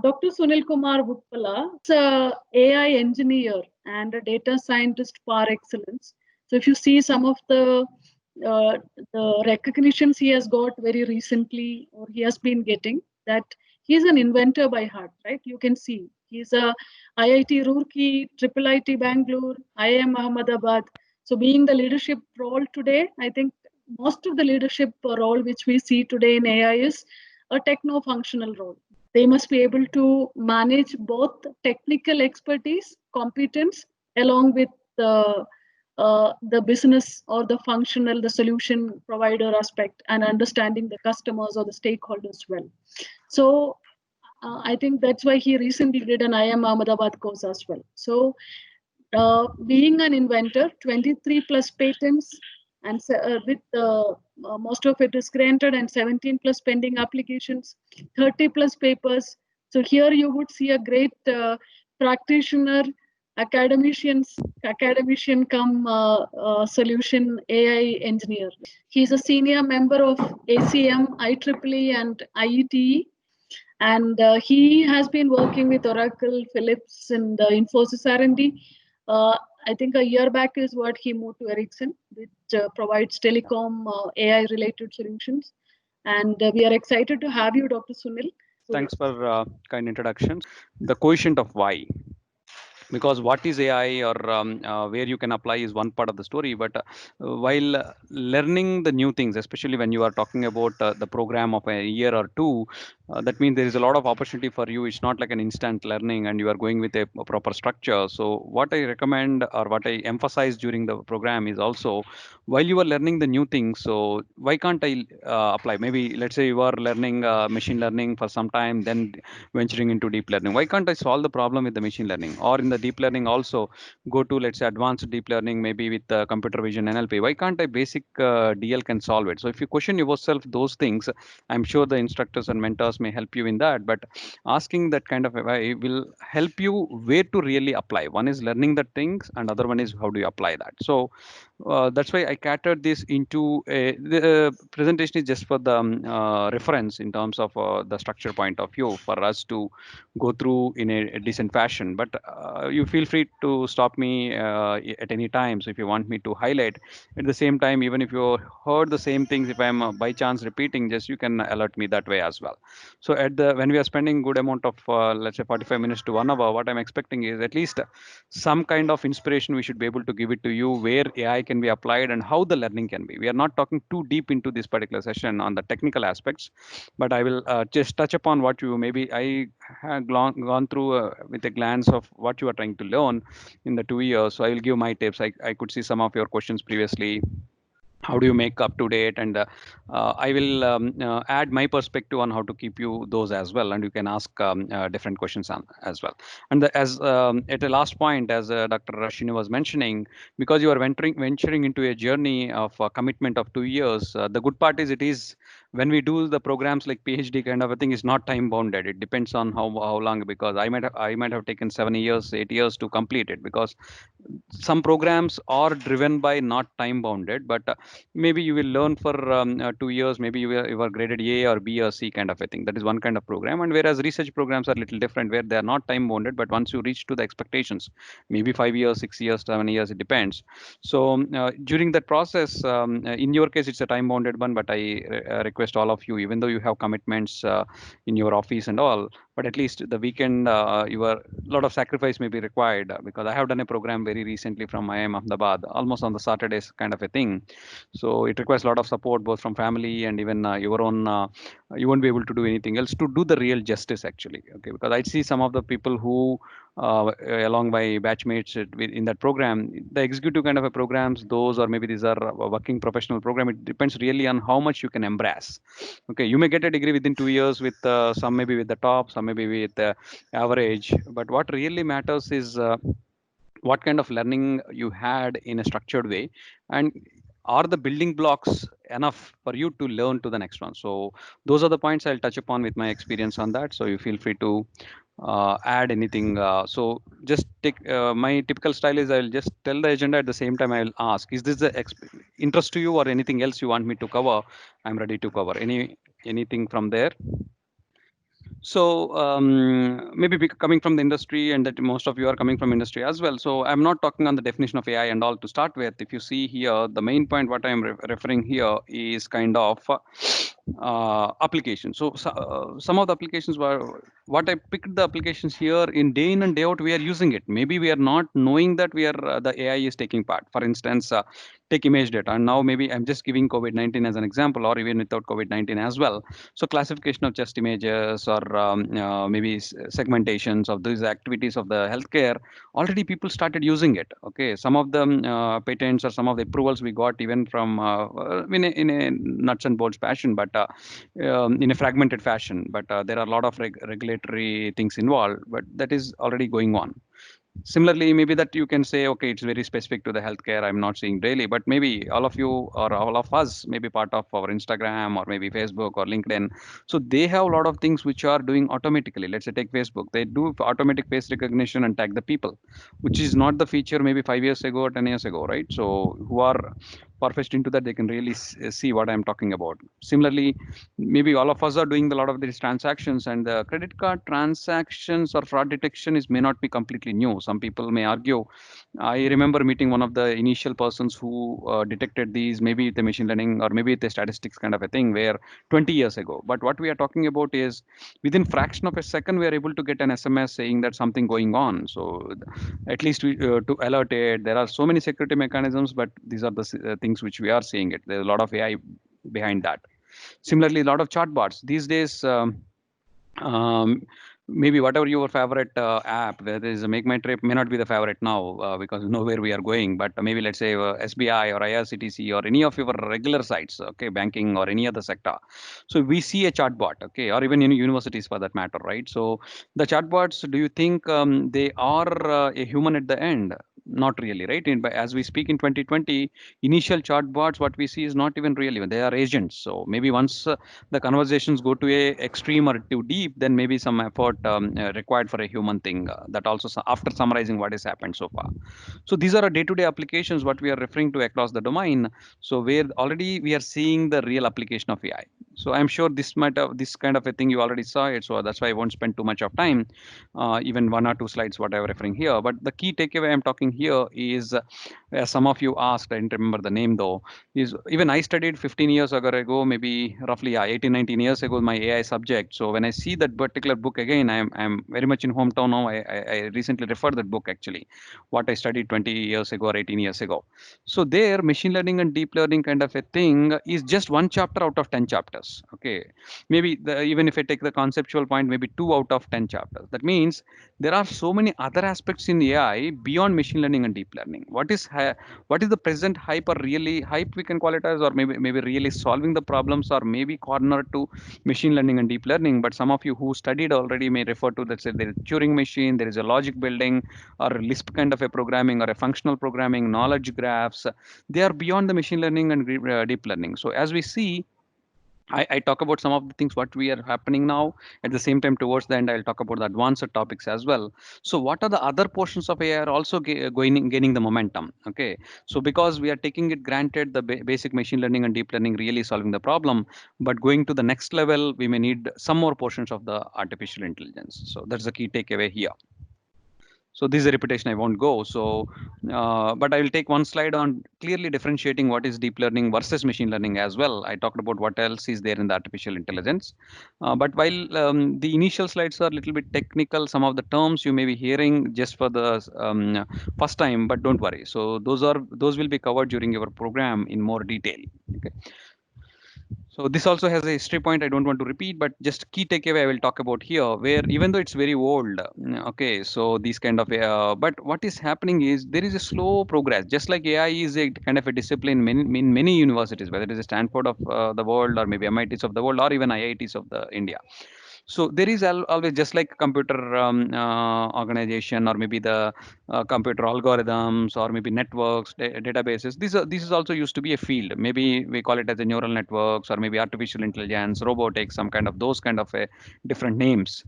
Dr. Sunil Kumar Vuppala is a AI engineer and a data scientist par excellence. So if you see some of uh, the recognitions he has got very recently, or he has been getting, that he's an inventor by heart, right? You can see he's a IIT Roorkee, Triple IT Bangalore, IIM Ahmedabad. So being the leadership role today, I think most of the leadership role which we see today in AI is a techno-functional role. They must be able to manage both technical expertise, competence, along with the business or the functional, the solution provider aspect, and understanding the customers or the stakeholders well. So I think that's why he recently did an IIM Ahmedabad course as well. So being an inventor, 23 plus patents, and with most of it is granted, and 17 plus pending applications, 30 plus papers. So here you would see a great practitioner, academician come solution AI engineer. He's a senior member of ACM, IEEE, and IETE. And he has been working with Oracle, Philips, and Infosys R&D. I think a year back is what he moved to Ericsson, which provides telecom AI-related solutions. And we are excited to have you, Dr. Sunil. Thanks for kind introductions. The quotient of why, because what is AI or where you can apply is one part of the story. But while learning the new things, especially when you are talking about the program of a year or two, that means there is a lot of opportunity for you. It's not like an instant learning and you are going with a proper structure. So what I recommend or what I emphasize during the program is also, while you are learning the new things, so why can't I apply? Maybe let's say you are learning machine learning for some time, then venturing into deep learning. Why can't I solve the problem with the machine learning? Or in the deep learning also go to, let's say, advanced deep learning, maybe with computer vision, NLP. Why can't I basic DL can solve it? So if you question yourself those things, I'm sure the instructors and mentors may help you in that. But asking that kind of why will help you where to really apply. One is learning the things, and other one is how do you apply that. So that's why I catered this into the presentation is just for the reference in terms of the structure point of view for us to go through in a decent fashion. But you feel free to stop me at any time. So if you want me to highlight at the same time, even if you heard the same things, if I'm by chance repeating, just you can alert me that way as well. So at the when we are spending good amount of let's say 45 minutes to 1 hour, what I'm expecting is at least some kind of inspiration we should be able to give it to you where AI can be applied and how the learning can be. We are not talking too deep into this particular session on the technical aspects, but I will just touch upon what you maybe I have gone through with a glance of what you are trying to learn in the 2 years. So I will give my tips. I could see some of your questions previously. How do you make up to date? And I will add my perspective on how to keep you those as well, and you can ask different questions on, as well. And as at the last point, as Dr. Rashini was mentioning, because you are venturing into a journey of commitment of 2 years, the good part is it is when we do the programs like PhD kind of a thing is not time bounded. It depends on how long, because I might have taken 7 years 8 years to complete it, because some programs are driven by not time bounded, but maybe you will learn for 2 years, maybe you are graded A or B or C kind of a thing. That is one kind of program. And whereas research programs are a little different, where they are not time bounded, but once you reach to the expectations, maybe 5 years 6 years 7 years, it depends. So during that process, in your case it's a time bounded one, but I request all of you, even though you have commitments in your office and all, but at least the weekend your lot of sacrifice may be required, because I have done a program very recently from IIM Ahmedabad, almost on the Saturdays kind of a thing. So it requires a lot of support both from family and even your own. You won't be able to do anything else to do the real justice actually. Okay, because I see some of the people who along my batchmates in that program, the executive kind of a programs, those or maybe these are working professional program. It depends really on how much you can embrace. Okay, you may get a degree within 2 years with some maybe with the top, some maybe with the average, but what really matters is what kind of learning you had in a structured way, and are the building blocks enough for you to learn to the next one. So those are the points I'll touch upon with my experience on that, so you feel free to add anything. So just take my typical style is I'll just tell the agenda, at the same time I'll ask, is this the interest to you or anything else you want me to cover? I'm ready to cover anything from there. So maybe coming from the industry, and that most of you are coming from industry as well. So I'm not talking on the definition of AI and all to start with. If you see here, the main point what I am referring here is kind of application. So some of the applications were what I picked the applications here in day in and day out. We are using it. Maybe we are not knowing that we are the AI is taking part. For instance, take image data. And now maybe I'm just giving COVID-19 as an example, or even without COVID-19 as well. So classification of chest images, or maybe segmentations of these activities of the healthcare, already people started using it. Okay, some of the patents or some of the approvals we got even from in a nuts and bolts fashion, but in a fragmented fashion. But there are a lot of regulatory things involved, but that is already going on. Similarly, maybe that you can say, okay, it's very specific to the healthcare. I'm not seeing daily, but maybe all of you or all of us may be part of our Instagram or maybe Facebook or LinkedIn. So they have a lot of things which are doing automatically. Let's say take Facebook. They do automatic face recognition and tag the people, which is not the feature maybe 5 years ago or 10 years ago, right? So who are far-fetched into that, they can really see what I'm talking about. Similarly, maybe all of us are doing a lot of these transactions, and the credit card transactions or fraud detection is may not be completely new. Some people may argue. I remember meeting one of the initial persons who detected these, maybe the machine learning or maybe the statistics kind of a thing, where 20 years ago. But what we are talking about is within fraction of a second, we are able to get an SMS saying that something going on. So at least to alert it, there are so many security mechanisms, but these are the things which we are seeing it. There's a lot of AI behind that. Similarly, a lot of chatbots these days. Um, Maybe whatever your favorite app, whether is Make My Trip may not be the favorite now because you know where we are going, but maybe let's say SBI or IRCTC or any of your regular sites, okay, banking or any other sector. So we see a chatbot, okay, or even in universities for that matter, right? So the chatbots, do you think they are a human at the end? Not really, right? As we speak in 2020, initial chatbots, what we see is not even really, they are agents. So maybe once the conversations go to a extreme or too deep, then maybe some effort required for a human thing. That also after summarizing what has happened so far. So these are day-to-day applications what we are referring to across the domain. So where already we are seeing the real application of AI. So I'm sure this kind of a thing you already saw it. So that's why I won't spend too much of time, even one or two slides what I'm referring here. But the key takeaway I'm talking here is, as some of you asked, I didn't remember the name though, is even I studied 15 years ago, maybe roughly 18, 19 years ago, my AI subject. So when I see that particular book again, I'm very much in hometown now. I recently referred that book actually, what I studied 20 years ago or 18 years ago. So there, machine learning and deep learning kind of a thing is just one chapter out of 10 chapters. Okay, maybe even if I take the conceptual point, maybe 2 out of 10 chapters. That means there are so many other aspects in AI beyond machine learning and deep learning. What is the present hype, or really hype we can call it as, or maybe really solving the problems, or maybe corner to machine learning and deep learning. But some of you who studied already may refer to that, say there is Turing machine, there is a logic building, or a Lisp kind of a programming, or a functional programming, knowledge graphs. They are beyond the machine learning and deep learning. So as we see, I talk about some of the things what we are happening now. At the same time, towards the end, I'll talk about the advanced topics as well. So what are the other portions of AI are also gaining the momentum? Okay, so because we are taking it granted, the basic machine learning and deep learning really solving the problem, but going to the next level, we may need some more portions of the artificial intelligence. So that's the key takeaway here. So this is a repetition, I won't go. So, but I will take one slide on clearly differentiating what is deep learning versus machine learning as well. I talked about what else is there in the artificial intelligence. But while the initial slides are a little bit technical, some of the terms you may be hearing just for the first time, but don't worry. So those will be covered during your program in more detail. Okay. So this also has a history point I don't want to repeat, but just key takeaway I will talk about here, where even though it's very old, okay, so these kind of, but what is happening is there is a slow progress, just like AI is a kind of a discipline in many universities, whether it is a Stanford of the world, or maybe MITs of the world, or even IITs of the India. So there is always, just like computer organization, or maybe the computer algorithms, or maybe networks, databases. This is also used to be a field. Maybe we call it as a neural networks, or maybe artificial intelligence, robotics, some kind of those kind of different names.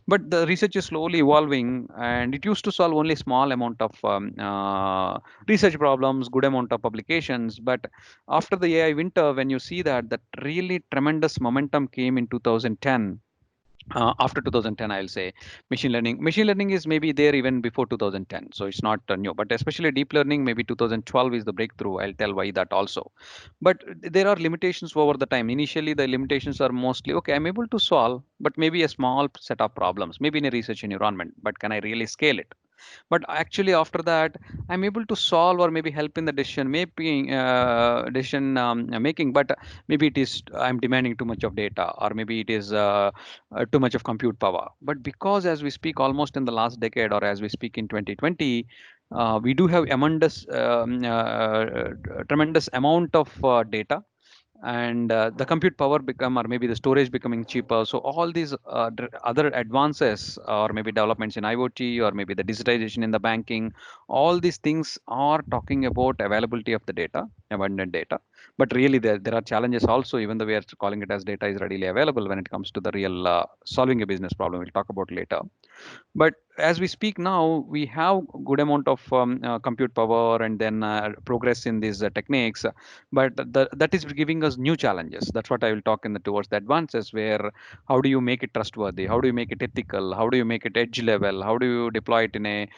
But the research is slowly evolving, and it used to solve only small amount of research problems, good amount of publications. But after the AI winter, when you see that really tremendous momentum came in 2010, After 2010, I'll say machine learning is maybe there even before 2010, so it's not new, but especially deep learning, maybe 2012 is the breakthrough. I'll tell why that also. But there are limitations over the time. Initially the limitations are mostly, okay, I'm able to solve but maybe a small set of problems, maybe in a research environment, but can I really scale it? But actually after that I'm able to solve or maybe help in the decision making, but maybe it is I'm demanding too much of data, or maybe it is too much of compute power. But because as we speak almost in the last decade, or as we speak in 2020, we do have tremendous amount of data, and the compute power become, or maybe the storage becoming cheaper. So all these other advances, or maybe developments in IoT, or maybe the digitization in the banking, all these things are talking about availability of the data, abundant data. But really there are challenges also, even though we are calling it as data is readily available, when it comes to the real solving a business problem. We'll talk about later. But as we speak now, we have good amount of compute power, and then progress in these techniques, but that is giving us new challenges. That's what I will talk in the towards the advances, where how do you make it trustworthy, how do you make it ethical, how do you make it edge level, how do you deploy it in a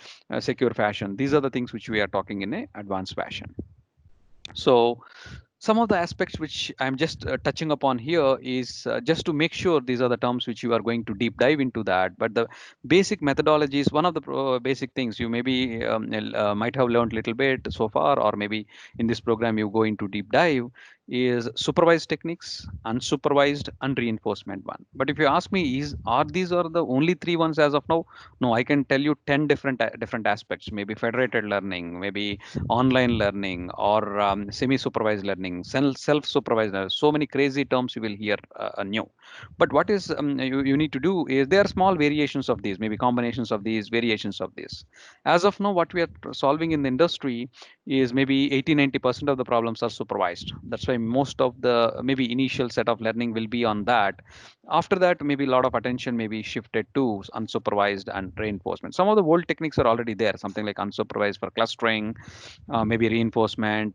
secure fashion. These are the things which we are talking in a advanced fashion. So some of the aspects which I'm just touching upon here is just to make sure these are the terms which you are going to deep dive into that. But the basic methodology is one of the basic things you maybe might have learned a little bit so far, or maybe in this program you go into deep dive, is supervised techniques, unsupervised, and reinforcement one. But if you ask me, are these are the only three ones as of now? No, I can tell you 10 different aspects. Maybe federated learning, maybe online learning, or semi-supervised learning, self-supervised learning. So many crazy terms you will hear new. But what is you need to do is there are small variations of these, maybe combinations of these, variations of this. As of now, what we are solving in the industry is maybe 80-90% of the problems are supervised. That's why most of the maybe initial set of learning will be on that. After that, maybe a lot of attention may be shifted to unsupervised and reinforcement. Some of the old techniques are already there, something like unsupervised for clustering, maybe reinforcement,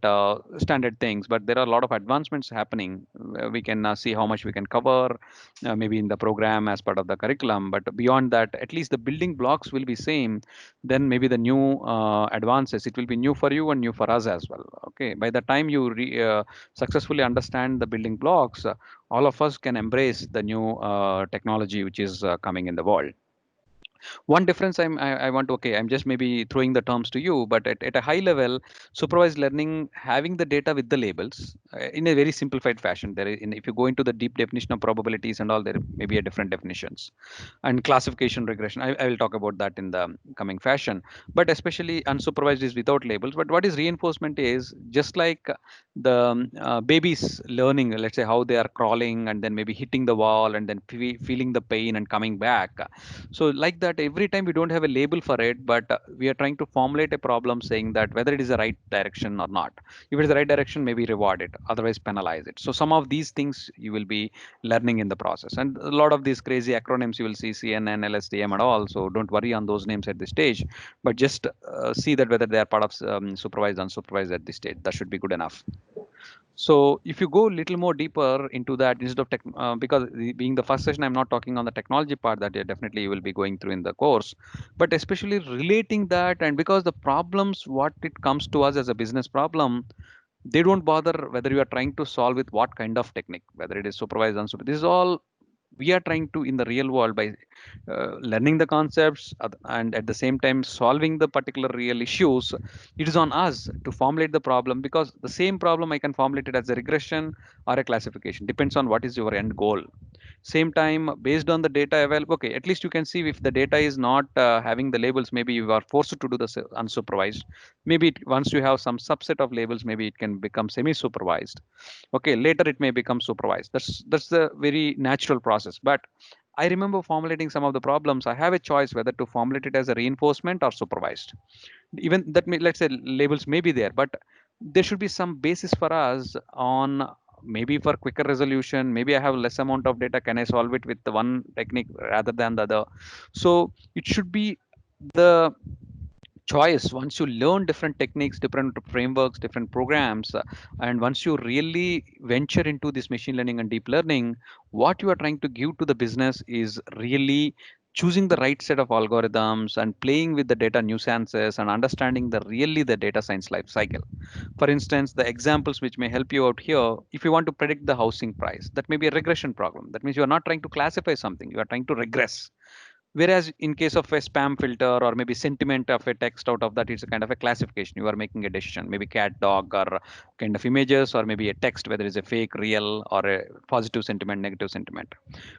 standard things. But there are a lot of advancements happening. We can see how much we can cover, maybe in the program as part of the curriculum. But beyond that, at least the building blocks will be same. Then maybe the new advances, it will be new for you and new for us as well. Okay, by the time you successfully understand the building blocks, all of us can embrace the new technology which is coming in the world. One difference I want to, okay, I'm just maybe throwing the terms to you, but at a high level, supervised learning, having the data with the labels in a very simplified fashion. There is, if you go into the deep definition of probabilities and all, there may be a different definitions, and classification regression. I will talk about that in the coming fashion. But especially unsupervised is without labels. But what is reinforcement is just like the babies learning, let's say how they are crawling and then maybe hitting the wall and then feeling the pain and coming back. So like that, every time we don't have a label for it, but we are trying to formulate a problem saying that whether it is the right direction or not. If it is the right direction, maybe reward it, otherwise penalize it. So some of these things you will be learning in the process. And a lot of these crazy acronyms you will see, CNN, LSTM and all. So don't worry on those names at this stage, but just see that whether they are part of supervised, unsupervised at this stage. That should be good enough. So if you go a little more deeper into that, instead of tech, because being the first session, I'm not talking on the technology part that definitely you will be going through in the course, but especially relating that, and because the problems, what it comes to us as a business problem, they don't bother whether you are trying to solve with what kind of technique, whether it is supervised, unsupervised. This is all we are trying to in the real world by learning the concepts and at the same time solving the particular real issues. It is on us to formulate the problem, because the same problem I can formulate it as a regression or a classification, depends on what is your end goal. Same time, based on the data available, okay, at least you can see if the data is not having the labels, maybe you are forced to do the unsupervised. Maybe once you have some subset of labels, maybe it can become semi supervised. Okay, later it may become supervised. That's the very natural process. But I remember formulating some of the problems, I have a choice whether to formulate it as a reinforcement or supervised. Even that may, let's say labels may be there, but there should be some basis for us on, maybe for quicker resolution, maybe I have less amount of data, can I solve it with the one technique rather than the other. So it should be the choice. Once you learn different techniques, different frameworks, different programs, and once you really venture into this machine learning and deep learning, what you are trying to give to the business is really choosing the right set of algorithms and playing with the data nuances and understanding the really the data science life cycle. For instance, the examples which may help you out here, if you want to predict the housing price, that may be a regression problem. That means you are not trying to classify something, you are trying to regress. Whereas in case of a spam filter or maybe sentiment of a text out of that, it's a kind of a classification. You are making a decision, maybe cat, dog, or kind of images, or maybe a text, whether it's a fake, real, or a positive sentiment, negative sentiment.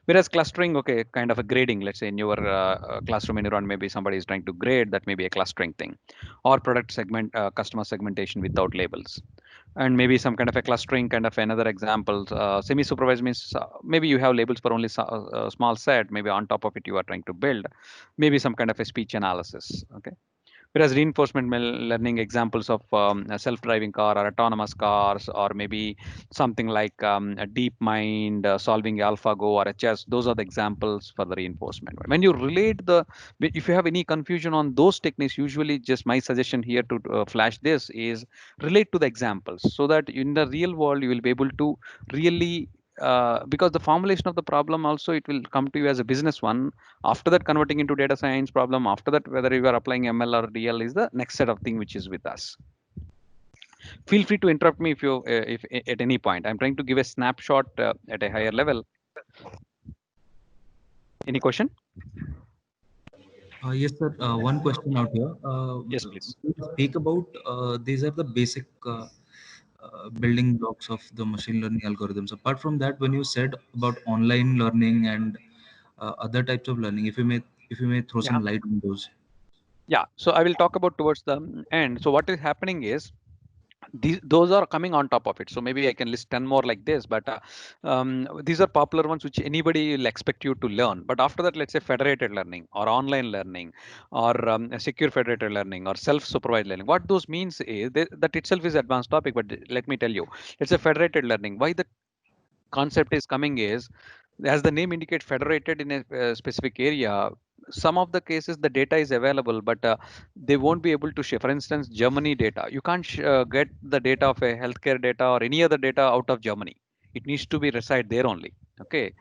Whereas clustering, okay, kind of a grading. Let's say in your classroom environment, maybe somebody is trying to grade. That may be a clustering thing, or product segment, customer segmentation without labels, and maybe some kind of a clustering kind of another example. Semi-supervised means maybe you have labels for only a small set, maybe on top of it you are trying to build maybe some kind of a speech analysis. Okay. Whereas reinforcement learning examples of a self-driving car or autonomous cars, or maybe something like a deep mind solving AlphaGo or a chess, those are the examples for the reinforcement. When you relate the, if you have any confusion on those techniques, usually just my suggestion here to flash this is relate to the examples so that in the real world you will be able to really because the formulation of the problem also it will come to you as a business one. After that, converting into data science problem, after that, whether you are applying ML or DL is the next set of thing which is with us. Feel free to interrupt me if you if at any point. I'm trying to give a snapshot at a higher level. Any question? Yes, sir. One question out here. Yes, please. We speak about these are the basic building blocks of the machine learning algorithms. Apart from that, when you said about online learning and other types of learning, if you may throw Yeah. some light on those. Yeah. So I will talk about towards the end. So what is happening is those are coming on top of it. So maybe I can list 10 more like this, but these are popular ones which anybody will expect you to learn. But after that, let's say federated learning or online learning or secure federated learning or self-supervised learning. What those means is that itself is advanced topic, but let me tell you, let's say federated learning. Why the concept is coming is, as the name indicates, federated in a specific area. Some of the cases the data is available, but they won't be able to share. For instance, Germany data, you can't get the data of a healthcare data or any other data out of Germany. It needs to be reside there only. Okay.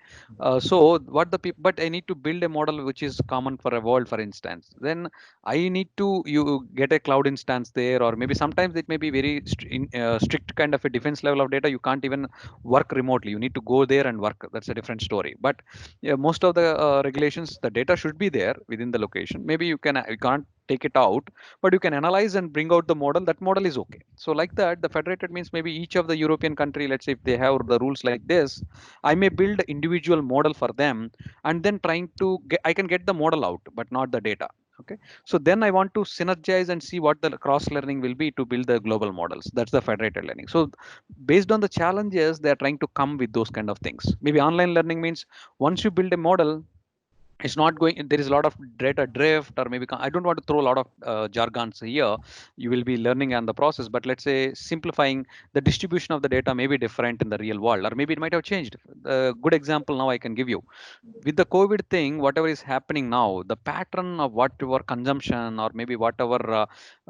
So what the people, but I need to build a model which is common for a world, for instance. Then I need to you get a cloud instance there, or maybe sometimes it may be very strict kind of a defense level of data. You can't even work remotely. You need to go there and work. That's a different story. But yeah, most of the regulations, the data should be there within the location. Maybe you can't take it out, but you can analyze and bring out the model. That model is okay. So like that, the federated means maybe each of the European country, let's say if they have the rules like this, I may build individual model for them, and then trying to get, I can get the model out, but not the data. Okay. So then I want to synergize and see what the cross learning will be to build the global models. That's the federated learning. So based on the challenges, they're trying to come with those kind of things. Maybe online learning means once you build a model, it's not going, there is a lot of data drift, or maybe I don't want to throw a lot of jargons here. You will be learning on the process, but let's say simplifying the distribution of the data may be different in the real world, or maybe it might have changed. A good example now I can give you with the COVID thing, whatever is happening now, the pattern of whatever consumption or maybe whatever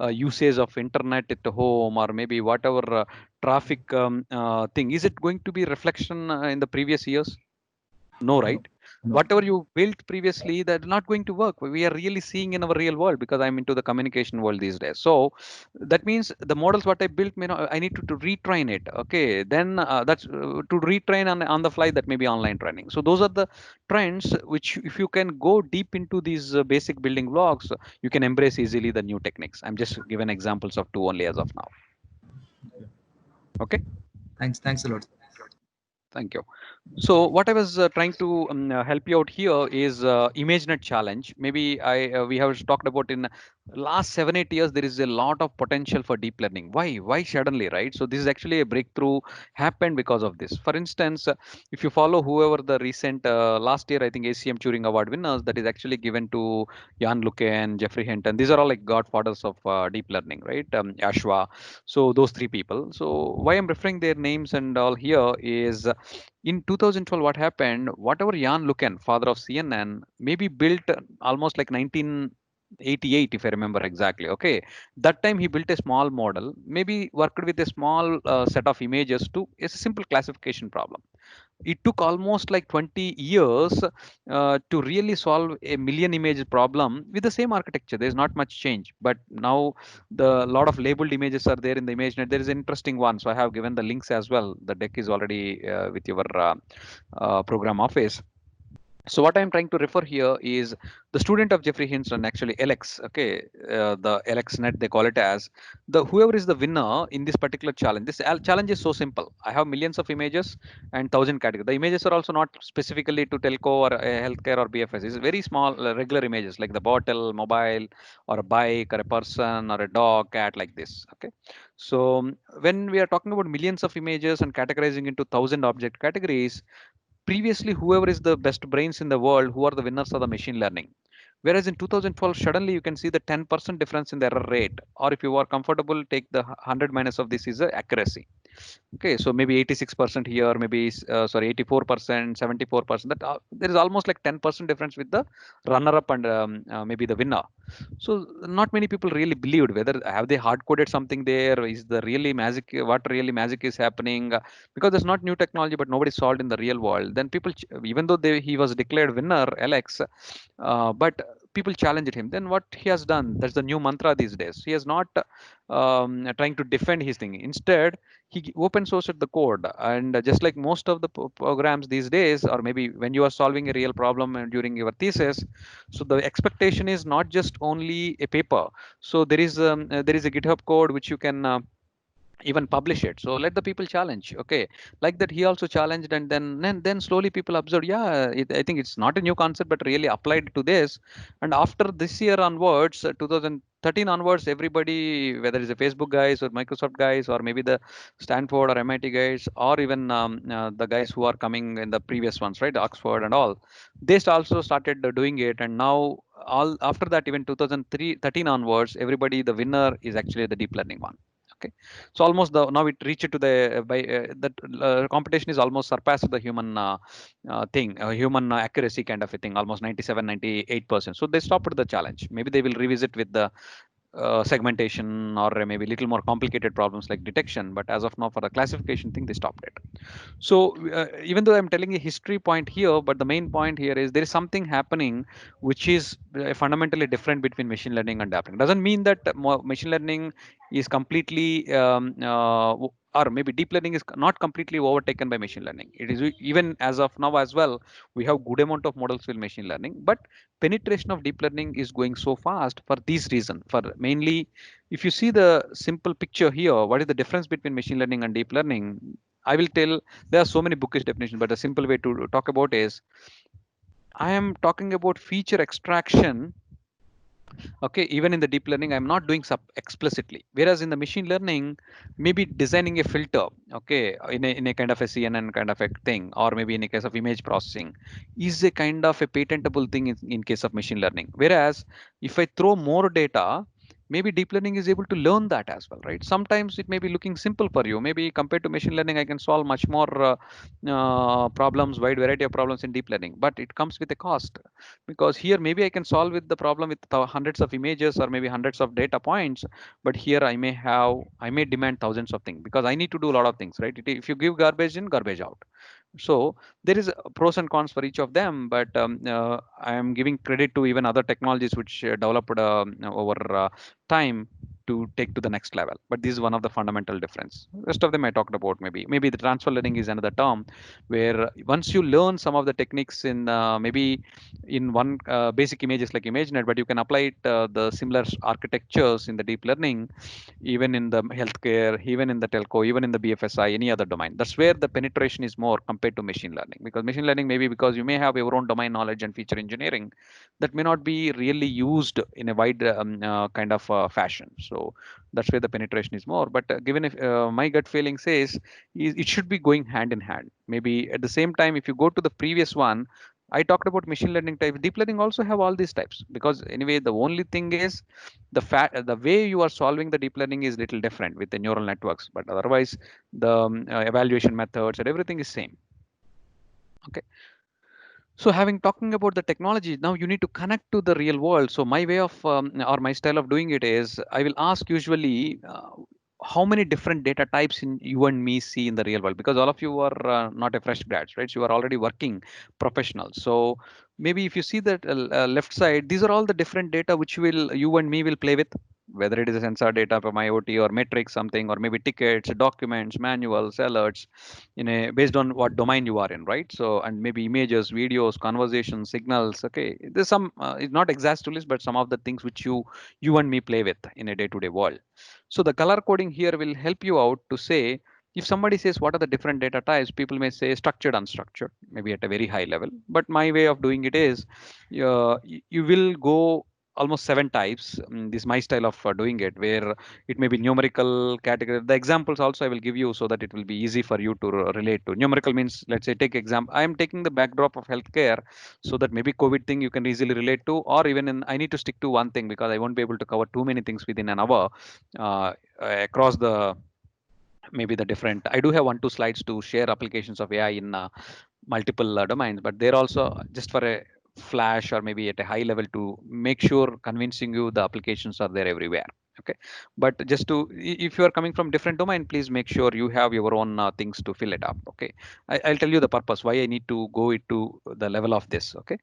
usage of internet at home, or maybe whatever traffic thing, is it going to be reflection in the previous years? No, No, right? no. Whatever you built previously, that's not going to work. We are really seeing in our real world, because I'm into the communication world these days. So that means the models what I built, I need to retrain it. Okay, then that's to retrain on the fly. That may be online training. So those are the trends which, if you can go deep into these basic building blocks, you can embrace easily the new techniques. I'm just giving examples of two only as of now. Okay. Thanks a lot. Thank you. So what I was trying to help you out here is ImageNet challenge. Maybe we have talked about in last 7-8 years, there is a lot of potential for deep learning. Why suddenly, right? So this is actually a breakthrough happened because of this. For instance, if you follow whoever the recent last year, I think ACM Turing Award winners, that is actually given to Jan LeCun and Jeffrey Hinton. These are all like godfathers of deep learning, right? Ashwa. So those three people. So why I'm referring their names and all here is in 2012, what happened? Whatever Jan LeCun, father of CNN, maybe built almost like 19 88 if I remember exactly. Okay, that time he built a small model, maybe worked with a small set of images to a simple classification problem. It took almost like 20 years to really solve a million image problem with the same architecture. There's not much change, but now the lot of labeled images are there in the ImageNet. There is an interesting one, so I have given the links as well. The deck is already with your program office. So what I'm trying to refer here is the student of Jeffrey Hinton, actually LX, okay, the LXNet they call it as, the whoever is the winner in this particular challenge. This challenge is so simple. I have millions of images and 1,000 categories. The images are also not specifically to telco or healthcare or BFS. It's very small, regular images like the bottle, mobile, or a bike, or a person, or a dog, cat, like this. Okay. So when we are talking about millions of images and categorizing into 1,000 object categories, previously whoever is the best brains in the world, who are the winners of the machine learning. Whereas in 2012 suddenly you can see the 10% difference in the error rate, or if you are comfortable, take the 100 minus of this is the accuracy. Okay, so maybe 86% here, maybe sorry, 84%, 74%. That there is almost like 10% difference with the runner-up and maybe the winner. So not many people really believed whether have they hard coded something there. Is the really magic? What really magic is happening? Because there's not new technology, but nobody solved in the real world. Then people, even though he was declared winner, Alex, but people challenged him. Then what he has done? That's the new mantra these days. He is not trying to defend his thing. Instead, he open sourced the code, and just like most of the programs these days, or maybe when you are solving a real problem during your thesis, so the expectation is not just only a paper. So there is a GitHub code which you can even publish it. So let the people challenge. Okay, like that he also challenged, and then slowly people observed, yeah, I think it's not a new concept but really applied to this. And after this year onwards, 2013 onwards, everybody, whether it's the Facebook guys or Microsoft guys or maybe the Stanford or MIT guys, or even the guys who are coming in the previous ones, right, Oxford and all, they also started doing it. And now all after that, even 2013 onwards, everybody, the winner is actually the deep learning one. Okay, so almost the now it reached to the by that competition is almost surpassed the human thing, human accuracy kind of a thing, almost 97, 98%. So they stopped the challenge. Maybe they will revisit with the segmentation or maybe little more complicated problems like detection. But as of now, for the classification thing, they stopped it. So even though I'm telling a history point here, but the main point here is there is something happening which is fundamentally different between machine learning and deep learning. Doesn't mean that machine learning is completely or maybe deep learning is not completely overtaken by machine learning. It is even as of now as well, we have good amount of models with machine learning, but penetration of deep learning is going so fast for these reasons. For mainly, if you see the simple picture here, what is the difference between machine learning and deep learning? I will tell, there are so many bookish definitions, but a simple way to talk about is I am talking about feature extraction. Okay, even in the deep learning, I'm not doing sub explicitly. Whereas in the machine learning, maybe designing a filter, okay, in a kind of a CNN kind of a thing, or maybe in a case of image processing, is a kind of a patentable thing in case of machine learning. Whereas if I throw more data, maybe deep learning is able to learn that as well, right? Sometimes it may be looking simple for you. Maybe compared to machine learning, I can solve much more problems, wide variety of problems in deep learning, but it comes with a cost, because here maybe I can solve with the problem with hundreds of images or maybe hundreds of data points, but here I may demand thousands of things because I need to do a lot of things, right? If you give garbage in, garbage out. So there is pros and cons for each of them, but I am giving credit to even other technologies which developed over time to take to the next level. But this is one of the fundamental difference. Rest of them I talked about. Maybe the transfer learning is another term where once you learn some of the techniques in maybe in one basic images like ImageNet, but you can apply it the similar architectures in the deep learning, even in the healthcare, even in the telco, even in the BFSI, any other domain. That's where the penetration is more compared to machine learning. Because machine learning, maybe because you may have your own domain knowledge and feature engineering, that may not be really used in a wide kind of fashion. So that's where the penetration is more. But given if my gut feeling says it should be going hand in hand. Maybe at the same time, if you go to the previous one, I talked about machine learning type. Deep learning also have all these types, because anyway, the only thing is the way you are solving the deep learning is little different with the neural networks, but otherwise the evaluation methods and everything is same. Okay. So having talking about the technology, now you need to connect to the real world. So my way of or my style of doing it is I will ask usually how many different data types in you and me see in the real world, because all of you are not a fresh grads, right? So you are already working professionals. So maybe if you see that left side, these are all the different data which will you and me will play with, whether it is a sensor data from IoT or metrics something, or maybe tickets, documents, manuals, alerts, in a based on what domain you are in, right? So and maybe images, videos, conversations, signals. Okay, there's some it's not exhaustive list, but some of the things which you and me play with in a day-to-day world. So the color coding here will help you out to say, if somebody says what are the different data types, people may say structured, unstructured, maybe at a very high level. But my way of doing it is you will go almost 7 types. This is my style of doing it, where it may be numerical category. The examples also I will give you so that it will be easy for you to relate to. Numerical means, let's say, take example. I am taking the backdrop of healthcare so that maybe COVID thing you can easily relate to, or even in, I need to stick to one thing because I won't be able to cover too many things within an hour across the maybe the different. I do have 1 2 slides to share applications of AI in multiple domains, but they're also just for a flash or maybe at a high level to make sure convincing you the applications are there everywhere. Okay, but just to if you are coming from different domain, please make sure you have your own things to fill it up. Okay, I'll tell you the purpose why I need to go into the level of this. Okay,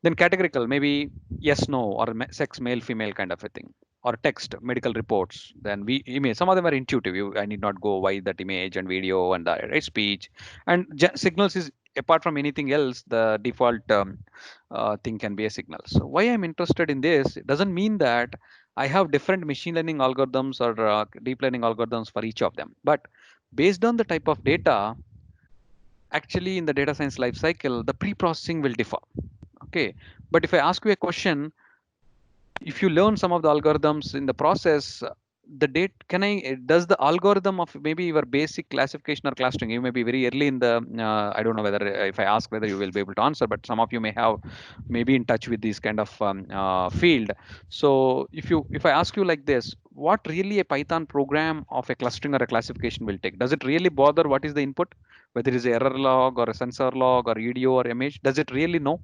then categorical, maybe yes no or sex, male female kind of a thing, or text, medical reports. Then we image, some of them are intuitive, I need not go why that image and video and the right speech. And signals is, apart from anything else, the default thing can be a signal. So why I'm interested in this, it doesn't mean that I have different machine learning algorithms or deep learning algorithms for each of them, but based on the type of data, actually in the data science life cycle, the pre-processing will differ. Okay, but if I ask you a question, if you learn some of the algorithms in the process, the date can I does the algorithm of maybe your basic classification or clustering, you may be very early in the I don't know whether if I ask whether you will be able to answer, but some of you may have maybe in touch with this kind of field. So if I ask you like this, what really a Python program of a clustering or a classification will take, does it really bother what is the input, whether it is a error log or a sensor log or EDO or image, does it really know?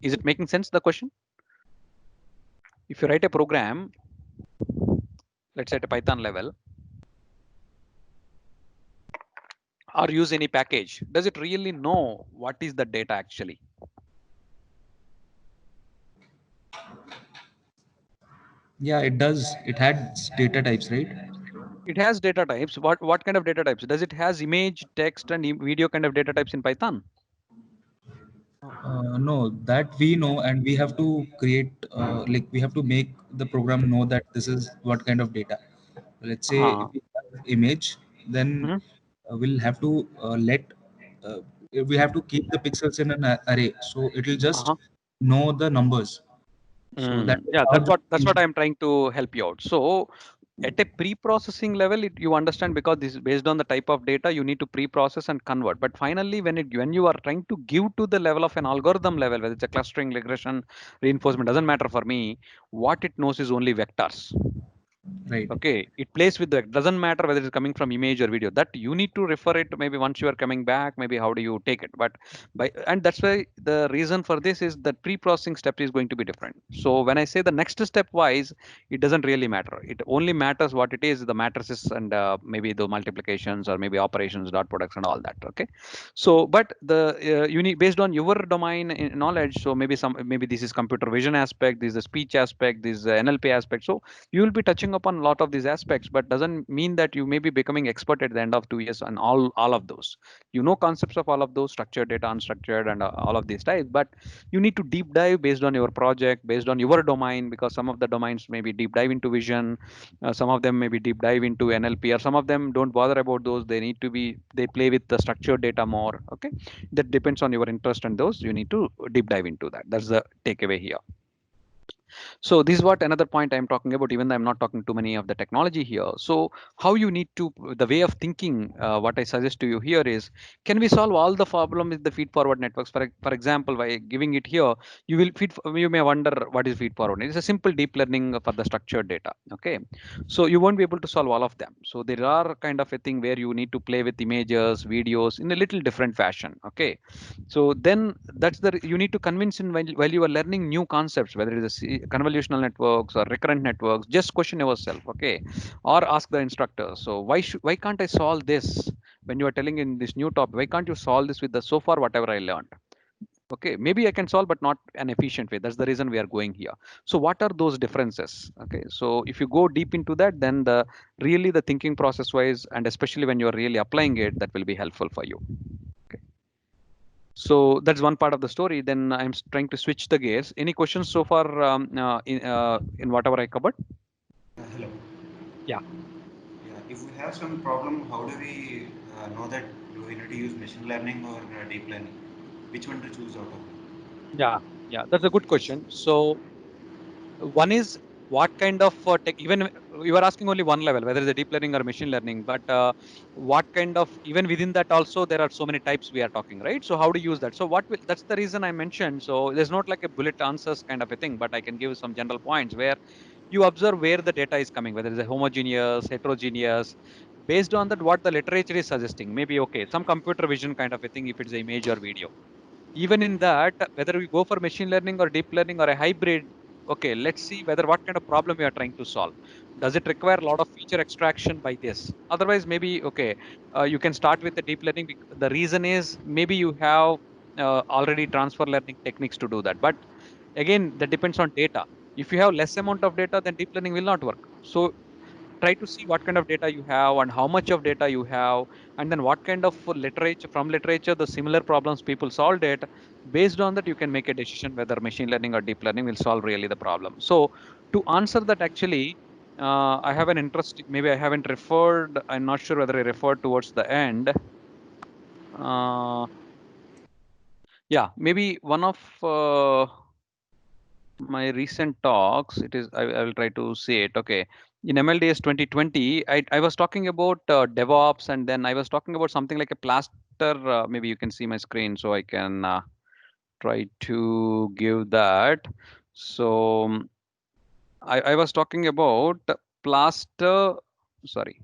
Is it making sense, the question? If you write a program, let's say at a Python level, or use any package, does it really know what is the data actually? Yeah, it does. It had data types, right? It has data types. What kind of data types? Does it has image, text, and video kind of data types in Python? No, that we know, and we have to create, like, we have to make the program know that this is what kind of data. Let's say if Uh, we have image, then mhm, we'll have to uh, we have to keep the pixels in an array, so it will just uh-huh. know the numbers. So that is Yeah, how the that's what I'm trying to help you out. So at a pre-processing level, you understand, because this is based on the type of data you need to pre-process and convert. But finally, when you are trying to give to the level of an algorithm level, whether it's a clustering, regression, reinforcement, doesn't matter for me. What it knows is only vectors. Right. Okay, it plays with the, doesn't matter whether it's coming from image or video, that you need to refer it maybe once you are coming back, maybe how do you take it. But and that's why the reason for this is that pre-processing step is going to be different. So when I say the next step wise, it doesn't really matter. It only matters what it is, the matrices and maybe the multiplications or maybe operations, dot products and all that. Okay. So but the you need, based on your domain knowledge, so maybe this is computer vision aspect, this is the speech aspect, this is the NLP aspect. So you will be touching upon a lot of these aspects, but doesn't mean that you may be becoming expert at the end of 2 years on all of those. You know concepts of all of those, structured data, unstructured, and all of these types, but you need to deep dive based on your project, based on your domain, because some of the domains maybe deep dive into vision, some of them maybe deep dive into NLP, or some of them don't bother about those. They need to be, they play with the structured data more. Okay, that depends on your interest, and those you need to deep dive into that. That's the takeaway here. So this is what another point I'm talking about, even though I'm not talking too many of the technology here. So how you need to, the way of thinking, what I suggest to you here is, can we solve all the problem with the feed forward networks? For example, by giving it here, you may wonder what is feed forward. It's a simple deep learning for the structured data. Okay. So you won't be able to solve all of them. So there are kind of a thing where you need to play with images, videos in a little different fashion. Okay. So then that's the, you need to convince in while you are learning new concepts, whether it is convolutional networks or recurrent networks, just question yourself. Okay. Or ask the instructor, so why can't I solve this? When you are telling in this new topic, why can't you solve this with the so far whatever I learned? Okay, maybe I can solve, but not an efficient way. That's the reason we are going here. So what are those differences? Okay, so if you go deep into that, then the really the thinking process wise, and especially when you're really applying it, that will be helpful for you. Okay, so that's one part of the story. Then I'm trying to switch the gears. Any questions so far in whatever I covered? Hello. Yeah. Yeah, if we have some problem, how do we know that do we need to use machine learning or deep learning? Which one to choose out of? Yeah, yeah, that's a good question. So one is what kind of tech, even you are asking only one level, whether it's a deep learning or machine learning, but what kind of, even within that also, there are so many types we are talking, right? So how to use that? So what will, that's the reason I mentioned. So there's not like a bullet answers kind of a thing, but I can give some general points where you observe where the data is coming, whether it's a homogeneous, heterogeneous, based on that, what the literature is suggesting. Maybe, okay, some computer vision kind of a thing, if it's an image or video. Even in that, whether we go for machine learning or deep learning or a hybrid, okay, let's see whether what kind of problem we are trying to solve. Does it require a lot of feature extraction by this? Otherwise, maybe, okay, you can start with the deep learning. The reason is maybe you have already transfer learning techniques to do that. But again, that depends on data. If you have less amount of data, then deep learning will not work. So try to see what kind of data you have and how much of data you have, and then what kind of literature, from literature, the similar problems people solved it. Based on that, you can make a decision whether machine learning or deep learning will solve really the problem. So to answer that, actually, I have an interest, maybe I haven't referred, I'm not sure whether I referred towards the end. Yeah, maybe one of my recent talks, it is, I will try to say it. Okay, in MLDS 2020, I was talking about DevOps, and then I was talking about something like a plaster. Maybe you can see my screen, so I can try to give that. So I was talking about plaster. Sorry,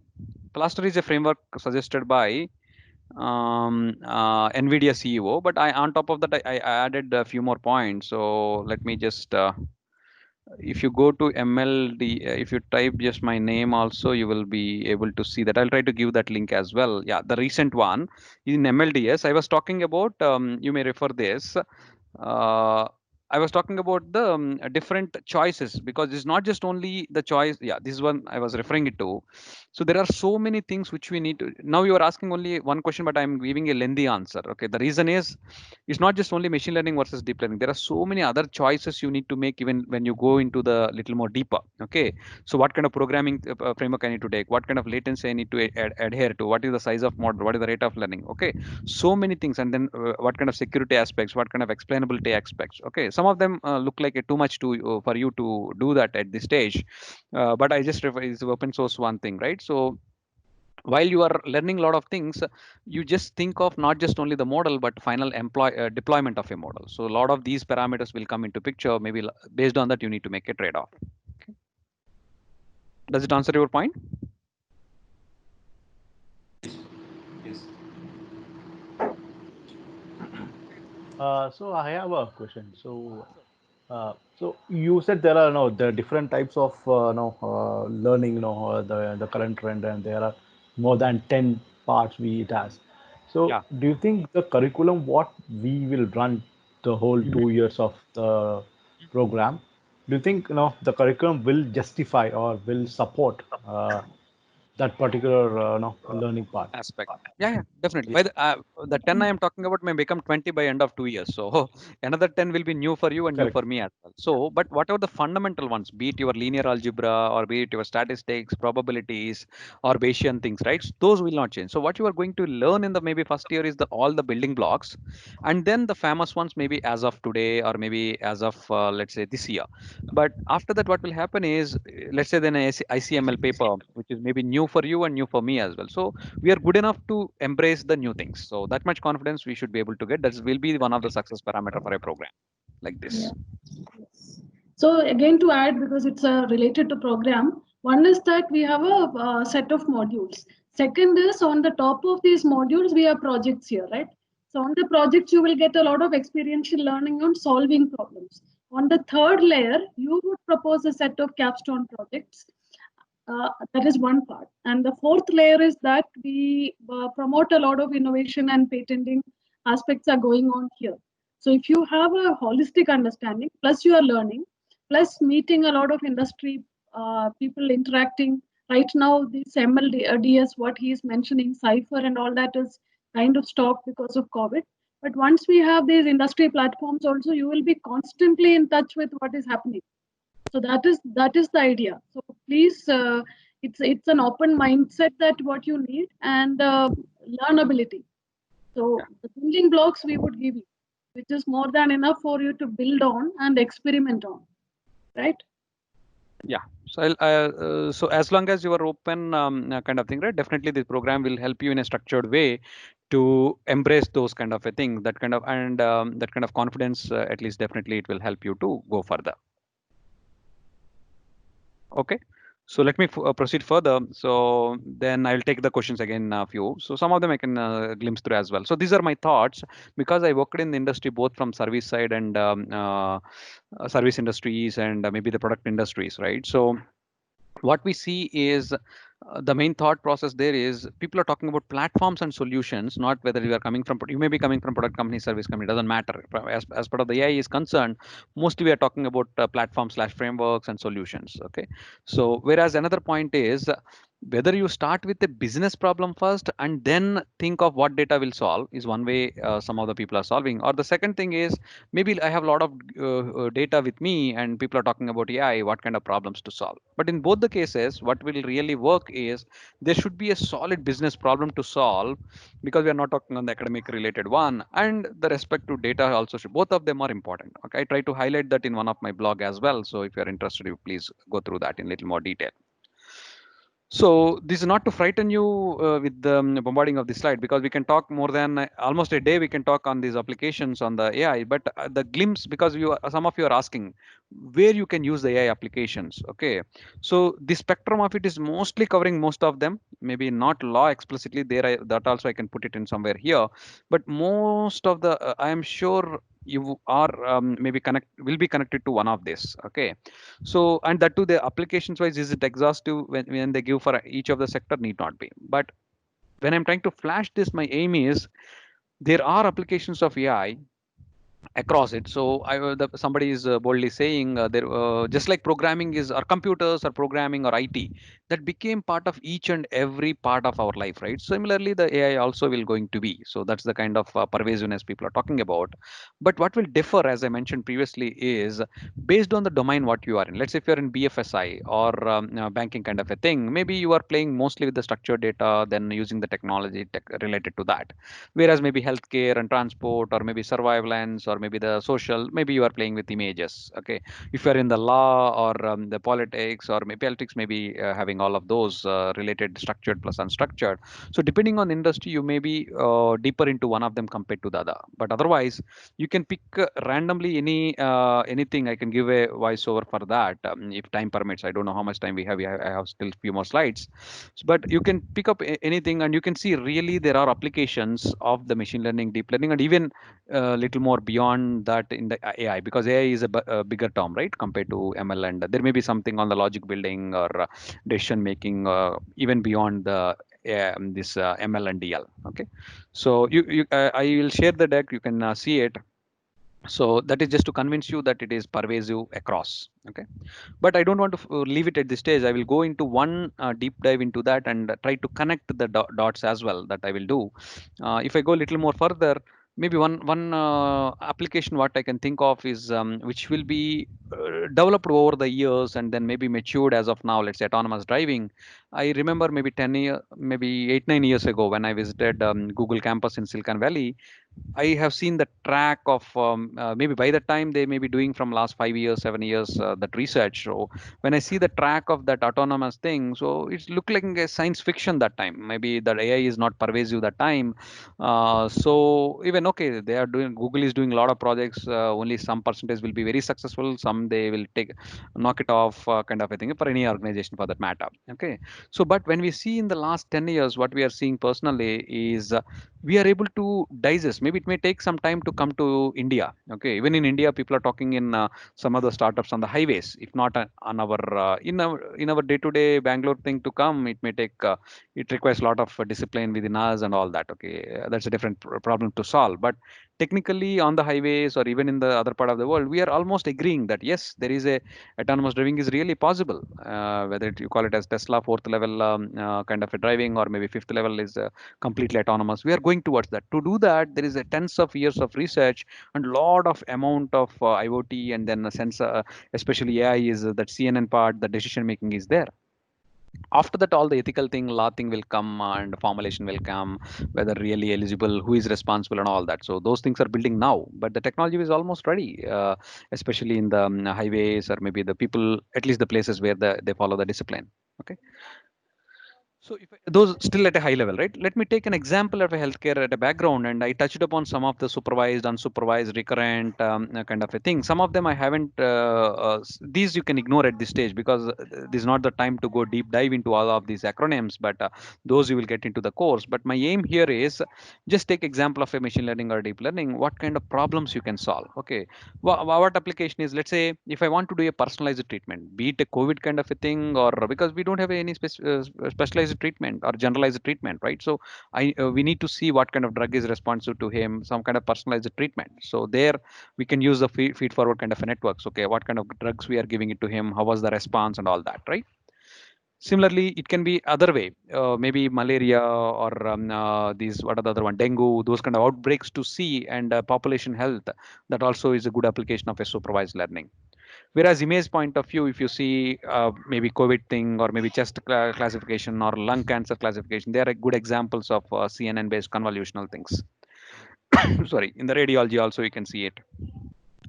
plaster is a framework suggested by NVIDIA CEO, but I, on top of that, I added a few more points. So let me just if you go to MLD, if you type just my name also, you will be able to see that. I'll try to give that link as well. Yeah, the recent one in MLDS, I was talking about, you may refer this. Uh, I was talking about the different choices, because it's not just only the choice. Yeah, this is one I was referring it to. So there are so many things which we need to. Now you are asking only one question, but I'm giving a lengthy answer. Okay, the reason is it's not just only machine learning versus deep learning. There are so many other choices you need to make even when you go into the little more deeper. Okay, so what kind of programming framework I need to take? What kind of latency I need to adhere to? What is the size of model? What is the rate of learning? Okay, so many things, and then what kind of security aspects? What kind of explainability aspects? Okay, some of them look like too much to for you to do that at this stage, but I just refer is open source one thing, right? So while you are learning a lot of things, you just think of not just only the model, but final deployment of a model. So a lot of these parameters will come into picture. Maybe based on that, you need to make a trade-off. Okay. Does it answer your point? Yes. So I have a question. So you said there are no the different types of learning, the current trend, and there are more than 10 parts it has. So Yeah. do you think the curriculum what we will run the whole Mhm. 2 years of the program, do you think the curriculum will justify or will support that particular learning part? Aspect. Yeah, definitely. Yeah. The 10 I am talking about may become 20 by end of 2 years. So another 10 will be new for you and new Correct. for me as well. So, but whatever the fundamental ones, be it your linear algebra or be it your statistics, probabilities, or Bayesian things, right? Those will not change. So what you are going to learn in the maybe first year is the all the building blocks, and then the famous ones maybe as of today or maybe as of let's say this year. But after that, what will happen is let's say then a ICML paper, which is maybe new for you and new for me as well. So we are good enough to embrace the new things. So that much confidence we should be able to get. That will be one of the success parameter for a program like Yeah. this. Yes. So again, to add, because it's related to program, one is that we have a set of modules. Second is on the top of these modules, we have projects here, right? So on the projects, you will get a lot of experiential learning on solving problems. On the third layer, you would propose a set of capstone projects. That is one part. And the fourth layer is that we promote a lot of innovation and patenting aspects are going on here. So if you have a holistic understanding, plus you are learning, plus meeting a lot of industry people interacting. Right now, this MLDS, what he is mentioning, Cypher and all that is kind of stopped because of COVID. But once we have these industry platforms also, you will be constantly in touch with what is happening. So that is the idea. So please, it's an open mindset that what you need and learnability. So the building blocks we would give you, which is more than enough for you to build on and experiment on, right? Yeah. So so as long as you are open kind of thing, right? Definitely this program will help you in a structured way to embrace those kind of a thing, that kind of and that kind of confidence. At least definitely it will help you to go further. Okay. So let me proceed further. So then I'll take the questions again, a few. So some of them I can glimpse through as well. So these are my thoughts because I worked in the industry both from service side and service industries and maybe the product industries, right? So what we see is the main thought process there is people are talking about platforms and solutions, not whether you are coming from, you may be coming from product company, service company, doesn't matter. As part of the AI is concerned, mostly we are talking about platform slash frameworks and solutions. Okay. So whereas another point is whether you start with a business problem first and then think of what data will solve is one way some of the people are solving. Or the second thing is maybe I have a lot of data with me and people are talking about AI, what kind of problems to solve. But in both the cases, what will really work is there should be a solid business problem to solve because we are not talking on the academic related one, and the respect to data also should, both of them are important. Okay, I try to highlight that in one of my blog as well. So if you're interested, you please go through that in a little more detail. So this is not to frighten you with the bombarding of the slide, because we can talk more than almost a day. We can talk on these applications on the AI, but the glimpse, because some of you are asking where you can use the AI applications. Okay, so the spectrum of it is mostly covering most of them. Maybe not law explicitly there. That also I can put it in somewhere here, but most of the I am sure you are maybe will be connected to one of this. Okay, so, and that too, the applications wise, is it exhaustive when they give for each of the sector? Need not be. But when I'm trying to flash this, my aim is there are applications of AI across it. So somebody is boldly saying there just like programming is, or computers or programming or IT, that became part of each and every part of our life, right? Similarly, the AI also will going to be. So that's the kind of pervasiveness people are talking about. But what will differ, as I mentioned previously, is based on the domain what you are in. Let's say if you're in BFSI or banking kind of a thing, maybe you are playing mostly with the structured data, then using the technology related to that. Whereas maybe healthcare and transport, or maybe surveillance, or or maybe the social, maybe you are playing with images. Okay, if you are in the law or the politics, or maybe politics, maybe having all of those related structured plus unstructured. So depending on industry, you may be deeper into one of them compared to the other. But otherwise, you can pick randomly anything. I can give a voiceover for that if time permits. I don't know how much time we have. I have still few more slides. But you can pick up anything, and you can see really there are applications of the machine learning, deep learning, and even a little more beyond that in the AI, because AI is a bigger term, right, compared to ML, and there may be something on the logic building or decision making, even beyond the this ML and DL. Okay, so I will share the deck. You can see it. So that is just to convince you that it is pervasive across. Okay, but I don't want to leave it at this stage. I will go into one deep dive into that and try to connect the dots as well. That I will do. If I go a little more further, maybe one application what I can think of is which will be developed over the years and then maybe matured as of now. Let's say autonomous driving. I remember maybe 8 9 years ago when I visited Google campus in Silicon Valley. I have seen the track of maybe by the time they may be doing from last 5 years, 7 years that research. So when I see the track of that autonomous thing, so it's look like a science fiction that time. Maybe the AI is not pervasive that time. So even okay, they are doing. Google is doing a lot of projects. Only some percentage will be very successful. Some they will take knock it off, kind of a thing for any organization for that matter. Okay. So but when we see in the last 10 years, what we are seeing personally is we are able to digest. Maybe it may take some time to come to India. Okay, even in India people are talking in some other startups on the highways. If not on our in our day to day Bangalore thing to come, it may take it requires a lot of discipline within us and all that. Okay, that's a different problem to solve. But technically on the highways or even in the other part of the world, we are almost agreeing that yes, there is a autonomous driving is really possible. Whether you call it as Tesla fourth level kind of a driving, or maybe fifth level is completely autonomous. We are going towards that. To do that, there is a tens of years of research and lot of amount of IoT, and then a sensor, especially AI is that CNN part, the decision making is there. After that, all the ethical thing, law thing will come, and formulation will come, whether really eligible, who is responsible, and all that. So those things are building now, but the technology is almost ready, especially in the highways, or maybe the people, at least the places where they follow the discipline. Okay. So if those still at a high level, right? Let me take an example of a healthcare at a background, and I touched upon some of the supervised, unsupervised, recurrent kind of a thing. Some of them I haven't. These you can ignore at this stage, because this is not the time to go deep dive into all of these acronyms. But those you will get into the course. But my aim here is just take example of a machine learning or deep learning. What kind of problems you can solve? Okay, what application is? Let's say if I want to do a personalized treatment, be it a COVID kind of a thing, or because we don't have any specialized treatment or generalized treatment, right? So we need to see what kind of drug is responsive to him, some kind of personalized treatment. So there we can use the feed forward kind of a networks. Okay, what kind of drugs we are giving it to him, how was the response, and all that, right? Similarly, it can be other way, maybe malaria, or these, what are the other one, dengue, those kind of outbreaks to see, and population health. That also is a good application of a supervised learning. Whereas image point of view, if you see maybe COVID thing, or maybe chest classification, or lung cancer classification, they are good examples of CNN based convolutional things. Sorry, in the radiology also you can see it.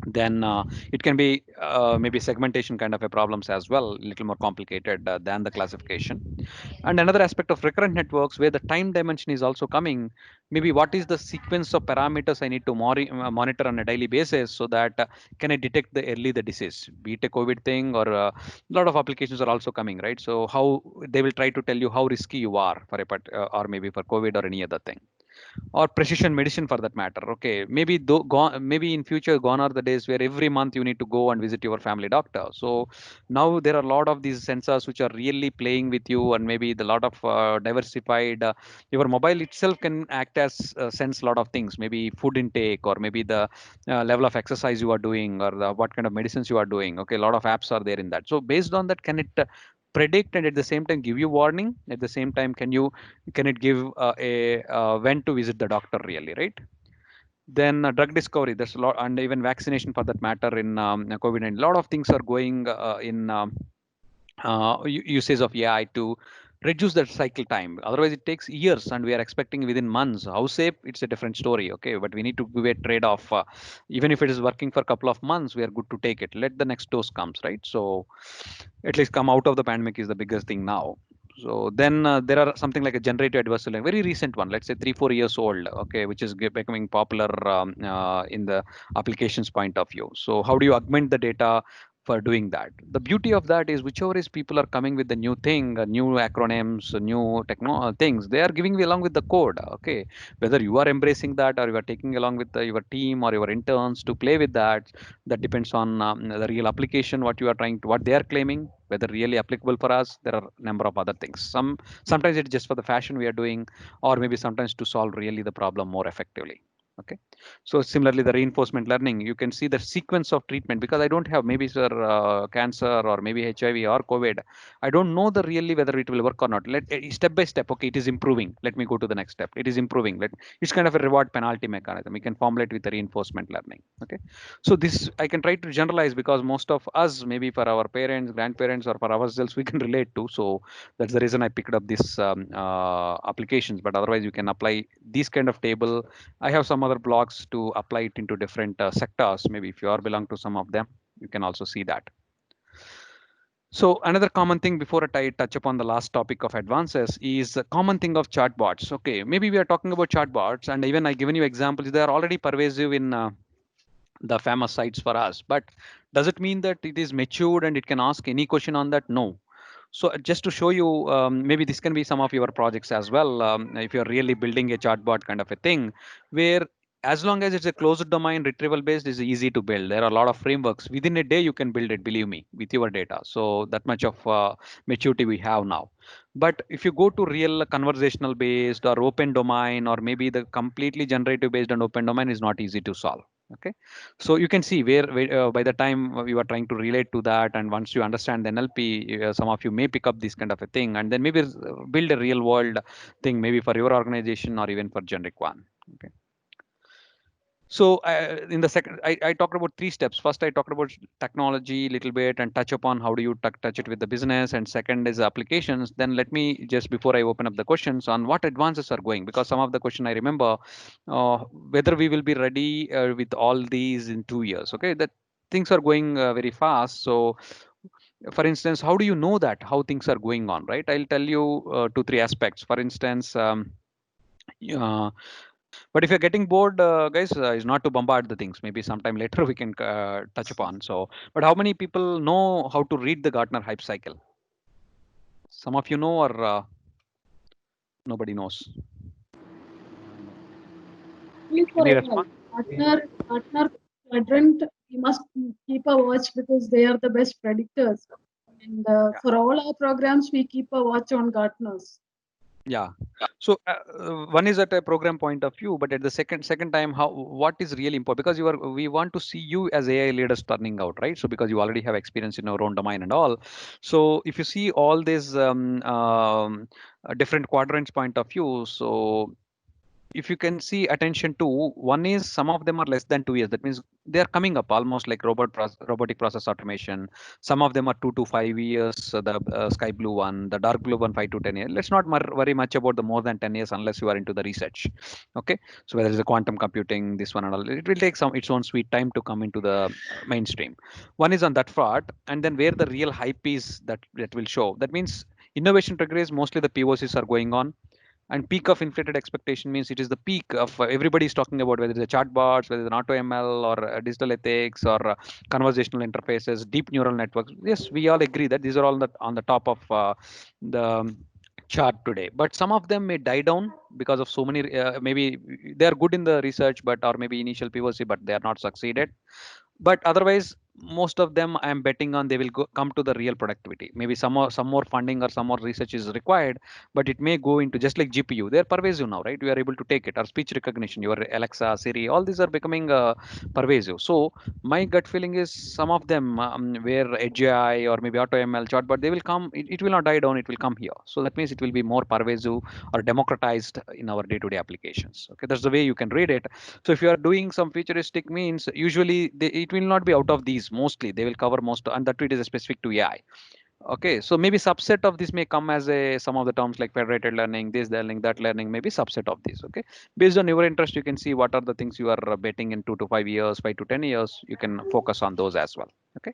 Then it can be maybe segmentation kind of a problems as well, a little more complicated than the classification. And another aspect of recurrent networks, where the time dimension is also coming, maybe what is the sequence of parameters I need to monitor on a daily basis, so that can I detect the early the disease, be it a COVID thing, or a lot of applications are also coming, right? So how they will try to tell you how risky you are for a or maybe for COVID or any other thing, or precision medicine for that matter. Okay, maybe maybe in future gone are the days where every month you need to go and visit your family doctor. So now there are a lot of these sensors which are really playing with you, and maybe the lot of diversified your mobile itself can act as sense a lot of things, maybe food intake, or maybe the level of exercise you are doing, or what kind of medicines you are doing. Okay, a lot of apps are there in that. So based on that, can it predict, and at the same time give you warning? At the same time, can it give a when to visit the doctor really, right? Then drug discovery, there's a lot, and even vaccination for that matter in COVID-19. A lot of things are going in usage of AI to reduce that cycle time. Otherwise, it takes years, and we are expecting within months. How safe? It's a different story. Okay, but we need to give a trade-off. Even if it is working for a couple of months, we are good to take it. Let the next dose comes, right? So at least come out of the pandemic is the biggest thing now. So then there are something like a generative adversarial learning, very recent one, let's say 3-4 years old, okay, which is becoming popular in the applications point of view. So how do you augment the data for doing that? The beauty of that is whichever is people are coming with the new thing, new acronyms, new techno things, they are giving you along with the code. Okay, whether you are embracing that or you are taking along with your team or your interns to play with that, that depends on the real application, what you are trying to, what they are claiming, whether really applicable for us. There are a number of other things. Sometimes it's just for the fashion we are doing, or maybe sometimes to solve really the problem more effectively. Okay, so similarly the reinforcement learning, you can see the sequence of treatment, because I don't have maybe sir cancer or maybe HIV or COVID, I don't know the really whether it will work or not. Let step by step, okay, it is improving, let me go to the next step, it is improving, it's kind of a reward penalty mechanism we can formulate with the reinforcement learning. Okay, so this I can try to generalize because most of us, maybe for our parents, grandparents, or for ourselves, we can relate to. So that's the reason I picked up this applications. But otherwise, you can apply these kind of table. I have some other blogs to apply it into different sectors. Maybe if you are belong to some of them, you can also see that. So another common thing before I touch upon the last topic of advances is the common thing of chatbots. Okay, maybe we are talking about chatbots, and even I given you examples. They are already pervasive in the famous sites for us, but does it mean that it is matured and it can ask any question on that? No. So just to show you, maybe this can be some of your projects as well, if you're really building a chatbot kind of a thing, where as long as it's a closed domain retrieval based, is easy to build. There are a lot of frameworks within a day you can build it, believe me, with your data. So that much of maturity we have now. But if you go to real conversational based or open domain, or maybe the completely generative based and open domain, is not easy to solve. Okay, so you can see where by the time you are trying to relate to that, and once you understand the NLP, some of you may pick up this kind of a thing, and then maybe build a real world thing, maybe for your organization or even for generic one. Okay. So in the second, I talked about 3 steps. First, I talked about technology a little bit and touch upon how do you touch it with the business. And second is applications. Then let me just, before I open up the questions, on what advances are going, because some of the question I remember, whether we will be ready with all these in 2 years. Okay, that things are going very fast. So for instance, how do you know that how things are going on, right? I'll tell you 2-3 aspects. For instance, uh, but if you're getting bored, guys, is not to bombard the things. Maybe sometime later we can touch upon. So, but how many people know how to read the Gartner hype cycle? Some of you know, or nobody knows? Please for Any all. response? Partner quadrant, we must keep a watch because they are the best predictors. And for all our programs, we keep a watch on Gartners. Yeah. So one is at a program point of view, but at the second time, how what is really important, because we want to see you as AI leaders turning out, right? So because you already have experience in your own domain and all. So if you see all these different quadrants point of view, so if you can see attention to, one is some of them are less than 2 years. That means they are coming up almost like robotic process automation. Some of them are 2 to 5 years. The sky blue one, the dark blue one, 5 to 10 years. Let's not worry much about the more than 10 years unless you are into the research. Okay, so whether it's a quantum computing, this one and all, it will take some its own sweet time to come into the mainstream. One is on that part, and then where the real hype is, that will show. That means innovation trigger is mostly the POCs are going on, and peak of inflated expectation means it is the peak of everybody is talking about, whether it's a chatbots, whether it's an auto ML or digital ethics or conversational interfaces, deep neural networks. Yes, we all agree that these are all on the top of the chart today. But some of them may die down because of so many. Maybe they are good in the research, but or maybe initial POC, but they are not succeeded. But otherwise, most of them I am betting on they will come to the real productivity. Maybe some more funding or some more research is required, but it may go into just like GPU. They're pervasive now, right? We are able to take it. Or speech recognition, your Alexa, Siri, all these are becoming pervasive. So my gut feeling is some of them where Edge AI or maybe Auto ML chatbot, they will come. It will not die down. It will come here. So that means it will be more pervasive or democratized in our day-to-day applications. Okay, that's the way you can read it. So if you are doing some futuristic means, usually it will not be out of these. Mostly they will cover most, and that it is specific to AI. Okay, so maybe subset of this may come as a some of the terms like federated learning, this learning, that learning, maybe subset of this. Okay, based on your interest, you can see what are the things you are betting in 2 to 5 years, 5 to 10 years. You can focus on those as well. Okay.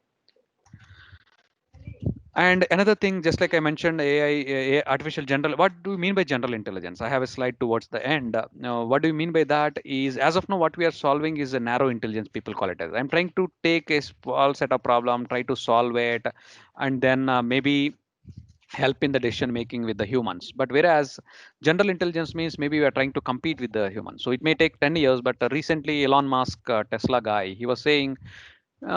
And another thing, just like I mentioned, artificial general. What do you mean by general intelligence? I have a slide towards the end. Now, what do you mean by that? Is as of now, what we are solving is a narrow intelligence. People call it as. I'm trying to take a small set of problem, try to solve it, and then maybe help in the decision making with the humans. But whereas general intelligence means maybe we are trying to compete with the humans, so it may take 10 years. But recently Elon Musk, Tesla guy, he was saying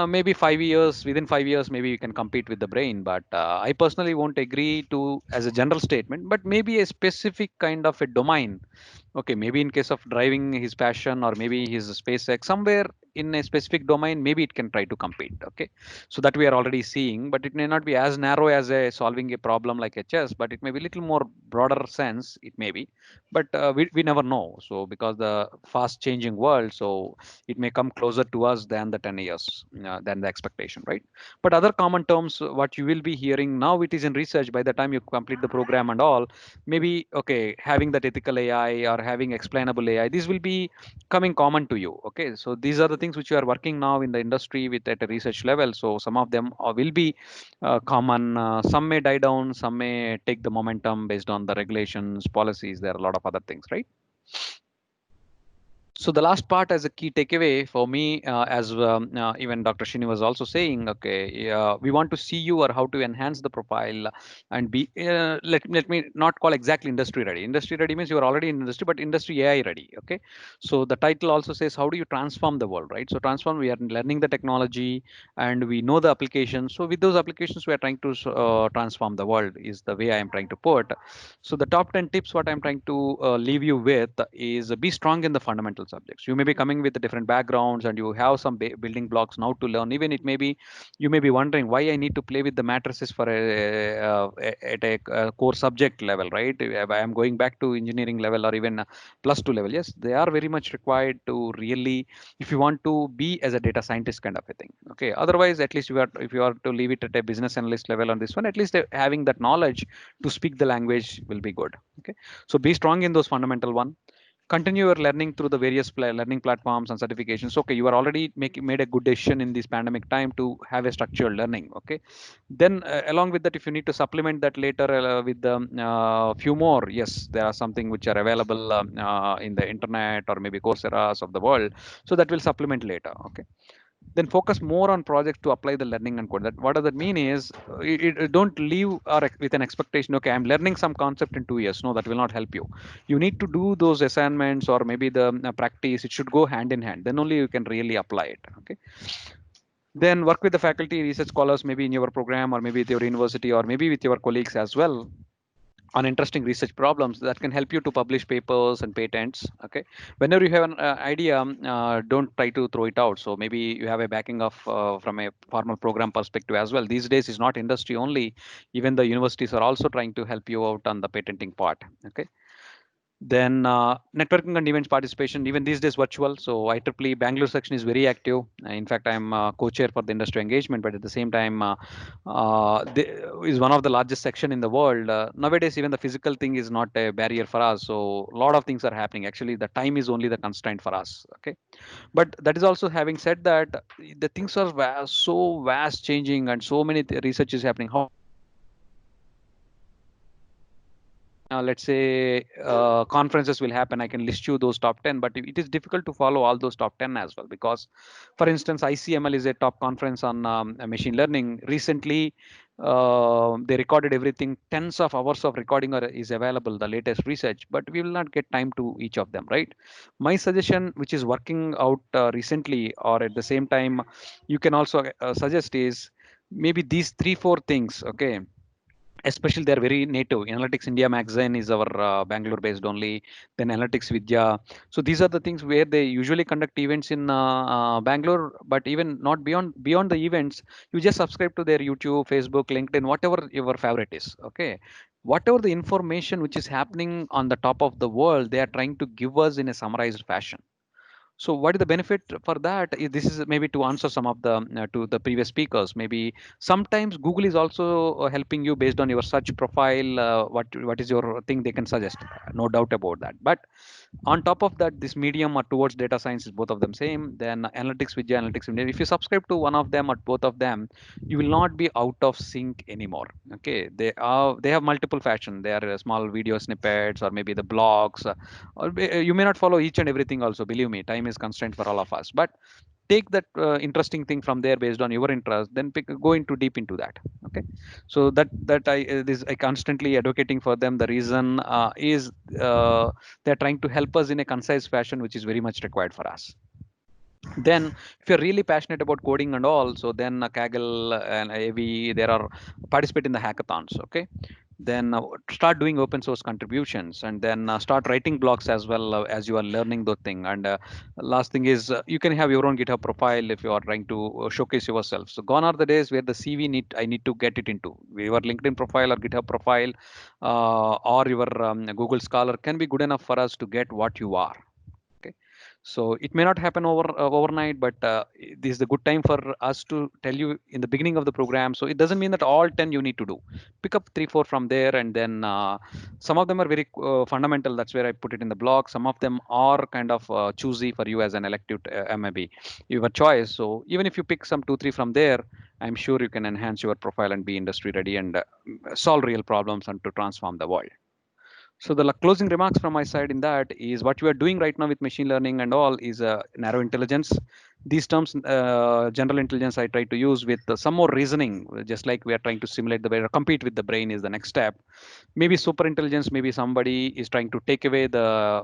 maybe 5 years, within 5 years maybe you can compete with the brain. But I personally won't agree to as a general statement, but maybe a specific kind of a domain. Okay, maybe in case of driving his passion or maybe his SpaceX, somewhere in a specific domain, maybe it can try to compete. Okay, so that we are already seeing, but it may not be as narrow as a solving a problem like a chess, but it may be a little more broader sense. It may be, but we never know. So because the fast changing world, so it may come closer to us than the 10 years, than the expectation, right? But other common terms, what you will be hearing now, it is in research. By the time you complete the program and all, maybe okay, having that ethical AI or having explainable AI, this will be coming common to you. Okay, so these are the things which you are working now in the industry with at a research level. So some of them will be common. Some may die down, some may take the momentum based on the regulations, policies. There are a lot of other things, right? So the last part as a key takeaway for me, as even Dr. Shini was also saying, okay, we want to see you or how to enhance the profile and be, let me not call exactly industry ready. Industry ready means you are already in industry, but industry AI ready. Okay. So the title also says, how do you transform the world, right? So transform, we are learning the technology and we know the applications. So with those applications, we are trying to transform the world is the way I am trying to put. So the top 10 tips, what I'm trying to leave you with is be strong in the fundamental subjects. You may be coming with different backgrounds and you have some building blocks now to learn. Even it may be, you may be wondering why I need to play with the matrices for at a core subject level, right? If I am going back to engineering level or even plus two level. Yes, they are very much required to really, if you want to be as a data scientist kind of a thing. Okay. Otherwise, at least if you are to leave it at a business analyst level on this one, at least having that knowledge to speak the language will be good. Okay, so be strong in those fundamental one. Continue your learning through the various learning platforms and certifications. Okay, you are already made a good decision in this pandemic time to have a structured learning. Okay, then along with that, if you need to supplement that later with the few more, yes, there are something which are available in the internet or maybe Coursera's of the world, so that will supplement later. Okay, then focus more on projects to apply the learning and code. That what does that mean is don't leave with an expectation. Okay, I'm learning some concept in 2 years. No, that will not help you. You need to do those assignments or maybe the practice. It should go hand in hand. Then only you can really apply it. Okay. Then work with the faculty, research scholars, maybe in your program or maybe with your university or maybe with your colleagues as well on interesting research problems that can help you to publish papers and patents. Okay, whenever you have an idea, don't try to throw it out. So maybe you have a backing of from a formal program perspective as well. These days is not industry only, even the universities are also trying to help you out on the patenting part. Okay, then networking and events participation, even these days virtual. So IEEE Bangalore section is very active. In fact, I'm co-chair for the industry engagement, but at the same time, is one of the largest section in the world. Nowadays, even the physical thing is not a barrier for us. So a lot of things are happening. Actually, the time is only the constraint for us. Okay, but that is also having said that the things are so vast changing and so many research is happening. How let's say conferences will happen, I can list you those top 10, but it is difficult to follow all those top 10 as well, because for instance ICML is a top conference on machine learning. Recently they recorded everything, tens of hours of recording is available, the latest research, but we will not get time to each of them, right? My suggestion, which is working out recently or at the same time you can also suggest, is maybe these 3 4 things. Okay, especially they're very native. Analytics India magazine is our Bangalore based only, then Analytics Vidya. So these are the things where they usually conduct events in Bangalore, but even not beyond the events, you just subscribe to their YouTube, Facebook, LinkedIn, whatever your favorite is. Okay, whatever the information which is happening on the top of the world, they are trying to give us in a summarized fashion. So what is the benefit for that? This is maybe to answer some of the to the previous speakers. Maybe sometimes Google is also helping you based on your search profile. What is your thing they can suggest? No doubt about that. But on top of that, this medium or towards data science is both of them same. Then analytics vidya, analytics vidya, if you subscribe to one of them or both of them, you will not be out of sync anymore. Okay, they have multiple fashion. They are small video snippets or maybe the blogs, you may not follow each and everything also. Believe me, time is constraint for all of us, but take that interesting thing from there based on your interest, then go into deep into that. Okay, so I constantly advocating for them. The reason is they're trying to help us in a concise fashion, which is very much required for us. Then if you're really passionate about coding and all, so then Kaggle and AV, there are participate in the hackathons. Okay, then start doing open source contributions, and then start writing blogs as well as you are learning those thing. And last thing is you can have your own GitHub profile if you are trying to showcase yourself. So gone are the days where the CV I need to get it into your LinkedIn profile or GitHub profile, or your Google Scholar can be good enough for us to get what you are. Okay, so it may not happen overnight, but this is a good time for us to tell you in the beginning of the program. So it doesn't mean that all 10 you need to do. Pick up 3 4 from there, and then some of them are very fundamental. That's where I put it in the blog. Some of them are kind of choosy for you as an elective maybe your choice. So even if you pick some 2 3 from there, I'm sure you can enhance your profile and be industry ready and solve real problems and to transform the world. So the closing remarks from my side in that is what you are doing right now with machine learning and all is narrow intelligence. These terms, general intelligence, I try to use with some more reasoning, just like we are trying to simulate the brain or compete with the brain is the next step. Maybe super intelligence, maybe somebody is trying to take away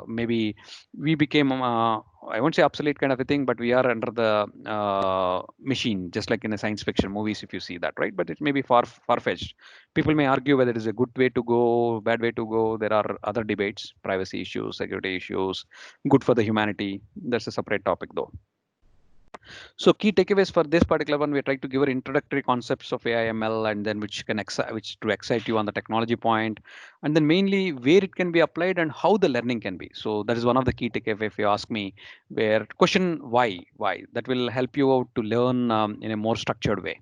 maybe we became, I won't say obsolete kind of a thing, but we are under the machine, just like in a science fiction movies, if you see that, right? But it may be far-fetched. People may argue whether it is a good way to go, bad way to go. There are other debates, privacy issues, security issues, good for the humanity. That's a separate topic though. So key takeaways for this particular one, we're trying to give introductory concepts of AI ML, and then which to excite you on the technology point, and then mainly where it can be applied and how the learning can be. So that is one of the key takeaways if you ask me, where question why that will help you out to learn in a more structured way.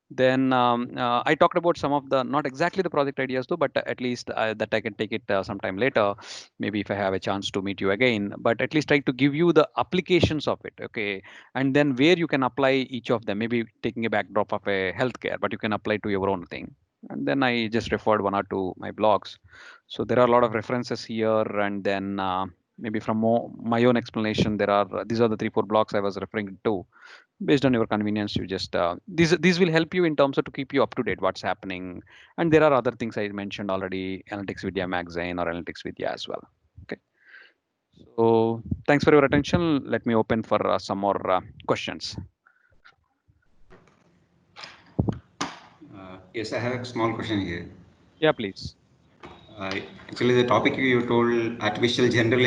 Then I talked about some of the, not exactly the project ideas though, but at least that I can take it sometime later, maybe if I have a chance to meet you again, but at least try to give you the applications of it. Okay, and then where you can apply each of them, maybe taking a backdrop of a healthcare, but you can apply to your own thing. And then I just referred one or two my blogs. So there are a lot of references here, and then maybe from my own explanation, there are these are the 3 4 blogs I was referring to. Based on your convenience, you just these will help you in terms of to keep you up to date what's happening. And there are other things I mentioned already, Analytics Vidya magazine or Analytics Vidya as well. Okay, so thanks for your attention. Let me open for some more questions. Yes, I have a small question here. Yeah, please. Actually, the topic you told, artificial general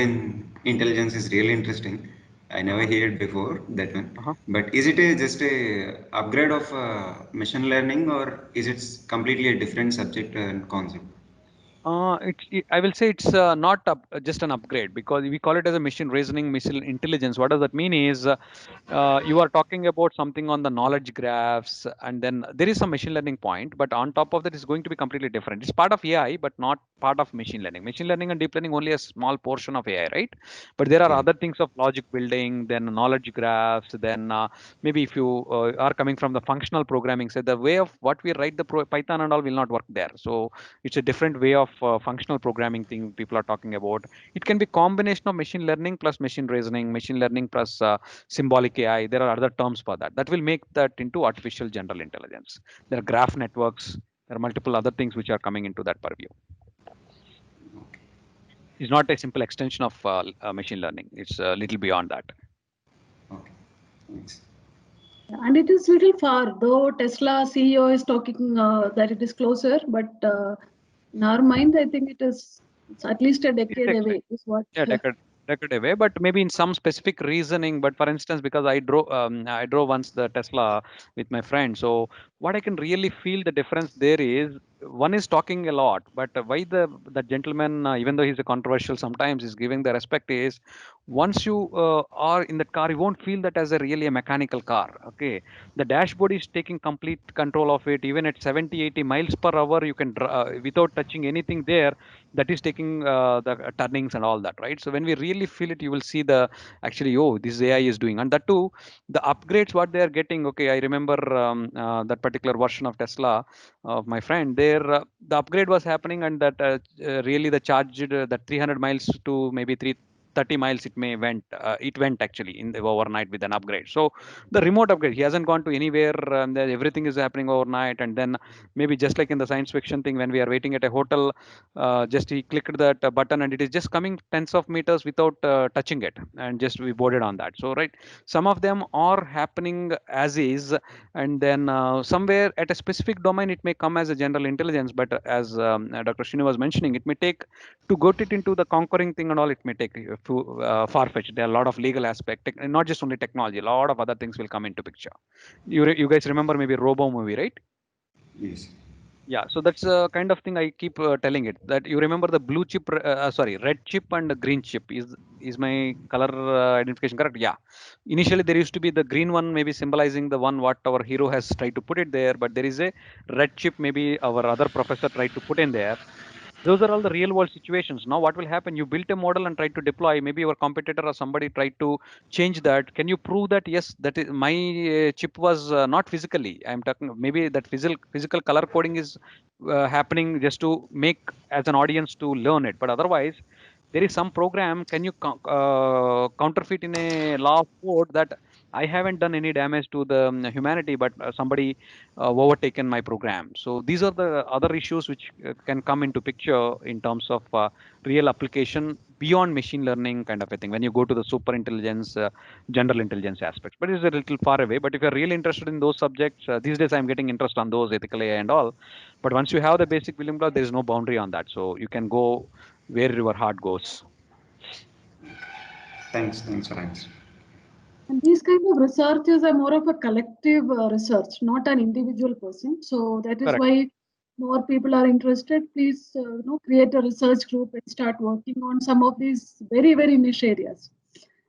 intelligence, is really interesting. I never heard before that one. Uh-huh. But is it just a upgrade of machine learning, or is it completely a different subject and concept? I will say it's not just an upgrade, because we call it as a machine reasoning, machine intelligence. What does that mean is you are talking about something on the knowledge graphs, and then there is some machine learning point, but on top of that is going to be completely different. It's part of AI, but not part of machine learning. Machine learning and deep learning only a small portion of AI, right? But there are Okay. other things of logic building, then knowledge graphs, then maybe if you are coming from the functional programming, so the way of what we write the Python and all will not work there. So it's a different way of functional programming thing people are talking about. It can be combination of machine learning plus machine reasoning, machine learning plus symbolic AI. There are other terms for that. That will make that into artificial general intelligence. There are graph networks. There are multiple other things which are coming into that purview. It's not a simple extension of machine learning. It's a little beyond that. Okay. Thanks. And it is little far, though Tesla CEO is talking that it is closer, but in our mind, I think it's at least a decade away. Is what? Yeah, decade away, but maybe in some specific reasoning. But for instance, because I drove once the Tesla with my friend, so what I can really feel the difference there is one is talking a lot, but why the gentleman, even though he's a controversial sometimes, is giving the respect is once you are in that car, you won't feel that as a really a mechanical car. Okay, the dashboard is taking complete control of it. Even at 70, 80 miles per hour, you can without touching anything there. That is taking the turnings and all that, right? So when we really feel it, you will see the actually, oh, this AI is doing, and that too, the upgrades what they are getting. Okay, I remember that particular version of Tesla of my friend there, the upgrade was happening, and that really the charged that 300 miles to maybe 330 miles it went actually in the overnight with an upgrade. So the remote upgrade, he hasn't gone to anywhere, and everything is happening overnight. And then maybe just like in the science fiction thing, when we are waiting at a hotel, just he clicked that button and it is just coming tens of meters without touching it, and just we boarded on that. So right, some of them are happening as is, and then somewhere at a specific domain it may come as a general intelligence, but as Dr. Srini was mentioning, it may take to get it into the conquering thing and all, it may take far-fetched. There are a lot of legal aspect, not just only technology, a lot of other things will come into picture. You guys remember maybe Robo movie, right? Yes. Yeah, so that's a kind of thing I keep telling it, that you remember the blue chip, sorry, red chip and the green chip. Is my color identification correct? Yeah. Initially, there used to be the green one, maybe symbolizing the one what our hero has tried to put it there, but there is a red chip, maybe our other professor tried to put in there. Those are all the real world situations. Now what will happen, you built a model and tried to deploy, maybe your competitor or somebody tried to change that. Can you prove that yes, that is my chip was not physically, I'm talking maybe that physical color coding is happening just to make as an audience to learn it, but otherwise there is some program, can you counterfeit in a law of code that I haven't done any damage to the humanity, but somebody overtaken my program. So these are the other issues which can come into picture in terms of real application beyond machine learning kind of a thing when you go to the super intelligence, general intelligence aspects. But it's a little far away. But if you're really interested in those subjects, these days I'm getting interest on those ethical AI and all. But once you have the basic building block, there is no boundary on that. So you can go where your heart goes. Thanks for answering. And these kind of researches are more of a collective research, not an individual person. So that is Correct. why more people are interested. Please, create a research group and start working on some of these very, very niche areas.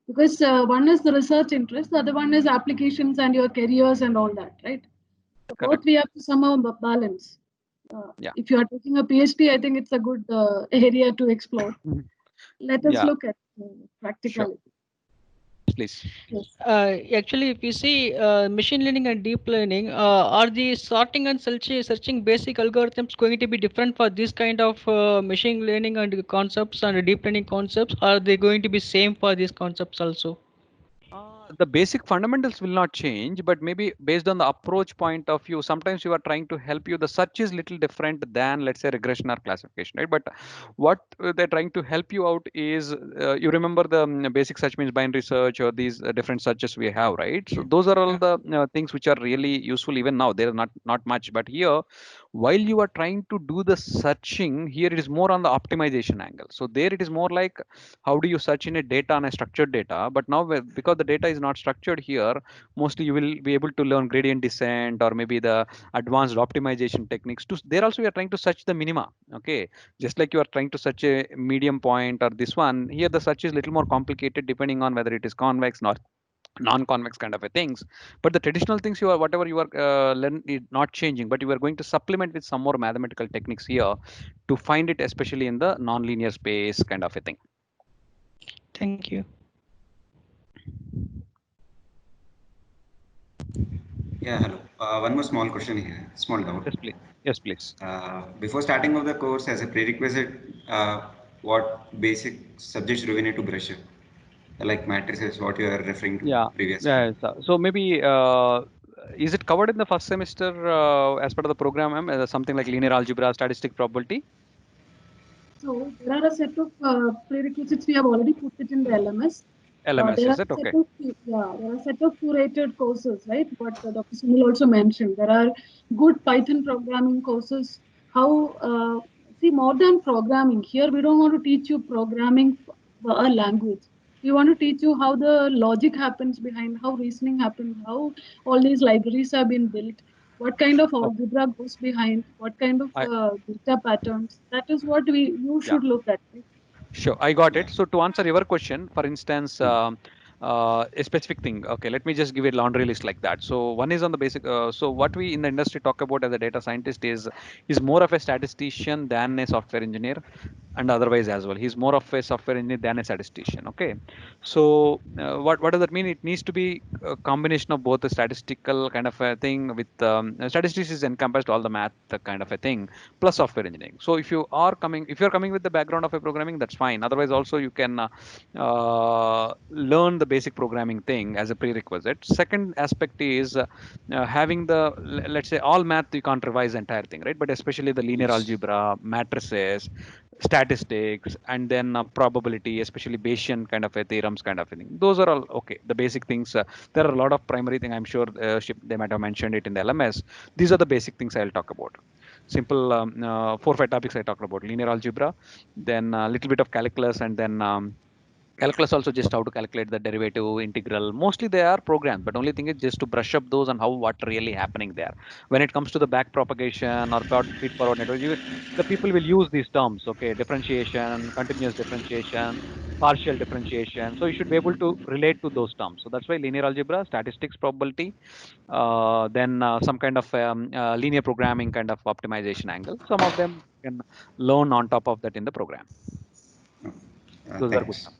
Because one is the research interest, the other one is applications and your careers and all that, right? So both Correct. we have to somehow balance. Yeah. If you are taking a PhD, I think it's a good area to explore. Let us Yeah. look at practicality. Please. Yes. Actually, if you see machine learning and deep learning, are the sorting and searching basic algorithms going to be different for this kind of machine learning and concepts and deep learning concepts? Are they going to be same for these concepts also? The basic fundamentals will not change, but maybe based on the approach point of view, sometimes you are trying to help you. The search is little different than, let's say, regression or classification, right? But what they're trying to help you out is, you remember the basic search means binary search or these different searches we have, right? So those are all the things which are really useful even now. They're not much, but here, while you are trying to do the searching, here it is more on the optimization angle. So there it is more like, how do you search in a data on a structured data, but now because the data is not structured here, mostly you will be able to learn gradient descent or maybe the advanced optimization techniques to there. Also, we are trying to search the minima. Okay, just like you are trying to search a medium point or this one, here the search is little more complicated depending on whether it is convex, not non-convex kind of a things. But the traditional things, you are whatever you are learn is not changing, but you are going to supplement with some more mathematical techniques here to find it, especially in the non-linear space kind of a thing. Thank you. Yeah, hello. One more small question here, small doubt. Yes, please. Yes, please. Before starting of the course, as a prerequisite, what basic subjects do we need to brush up? Like matrices, what you are referring to Yeah. previously. Yeah. So maybe is it covered in the first semester as part of the program, something like linear algebra, statistic, probability? So there are a set of prerequisites. We have already put it in the LMS. LMS, There are is it? a set Okay. of there are a set of curated courses, right? What Dr. Sunil also mentioned. There are good Python programming courses. How see, more than programming, here we don't want to teach you programming for a language. We want to teach you how the logic happens behind, how reasoning happens, how all these libraries have been built. what kind of algebra goes behind, what kind of I, data patterns. That is what you yeah. should look at. Right? Sure, I got it. So to answer your question, for instance, a specific thing. Okay, let me just give a laundry list like that. So one is on the basic. So what we in the industry talk about as a data scientist is more of a statistician than a software engineer, and otherwise as well. He's more of a software engineer than a statistician. Okay, so what does that mean? It needs to be a combination of both a statistical kind of a thing with statistics is encompassed all the math kind of a thing plus software engineering. So if you're coming with the background of a programming, that's fine. Otherwise also you can learn the basic programming thing as a prerequisite. Second aspect is having let's say all math you can't revise the entire thing, right? But especially the linear Yes. algebra, matrices, statistics, and then probability, especially Bayesian kind of a theorems kind of a thing. Those are all okay. The basic things. There are a lot of primary thing. I'm sure they might have mentioned it in the LMS. These are the basic things I'll talk about. Simple 4 5 topics I talked about: linear algebra, then a little bit of calculus, and then calculus also just how to calculate the derivative, integral. Mostly they are programs, but only thing is just to brush up those and how what really happening there. When it comes to the back propagation or feed forward network, the people will use these terms. Okay, differentiation, continuous differentiation, partial differentiation. So you should be able to relate to those terms. So that's why linear algebra, statistics, probability, then some kind of linear programming kind of optimization angle. Some of them can learn on top of that in the program. Those are good Thanks. terms.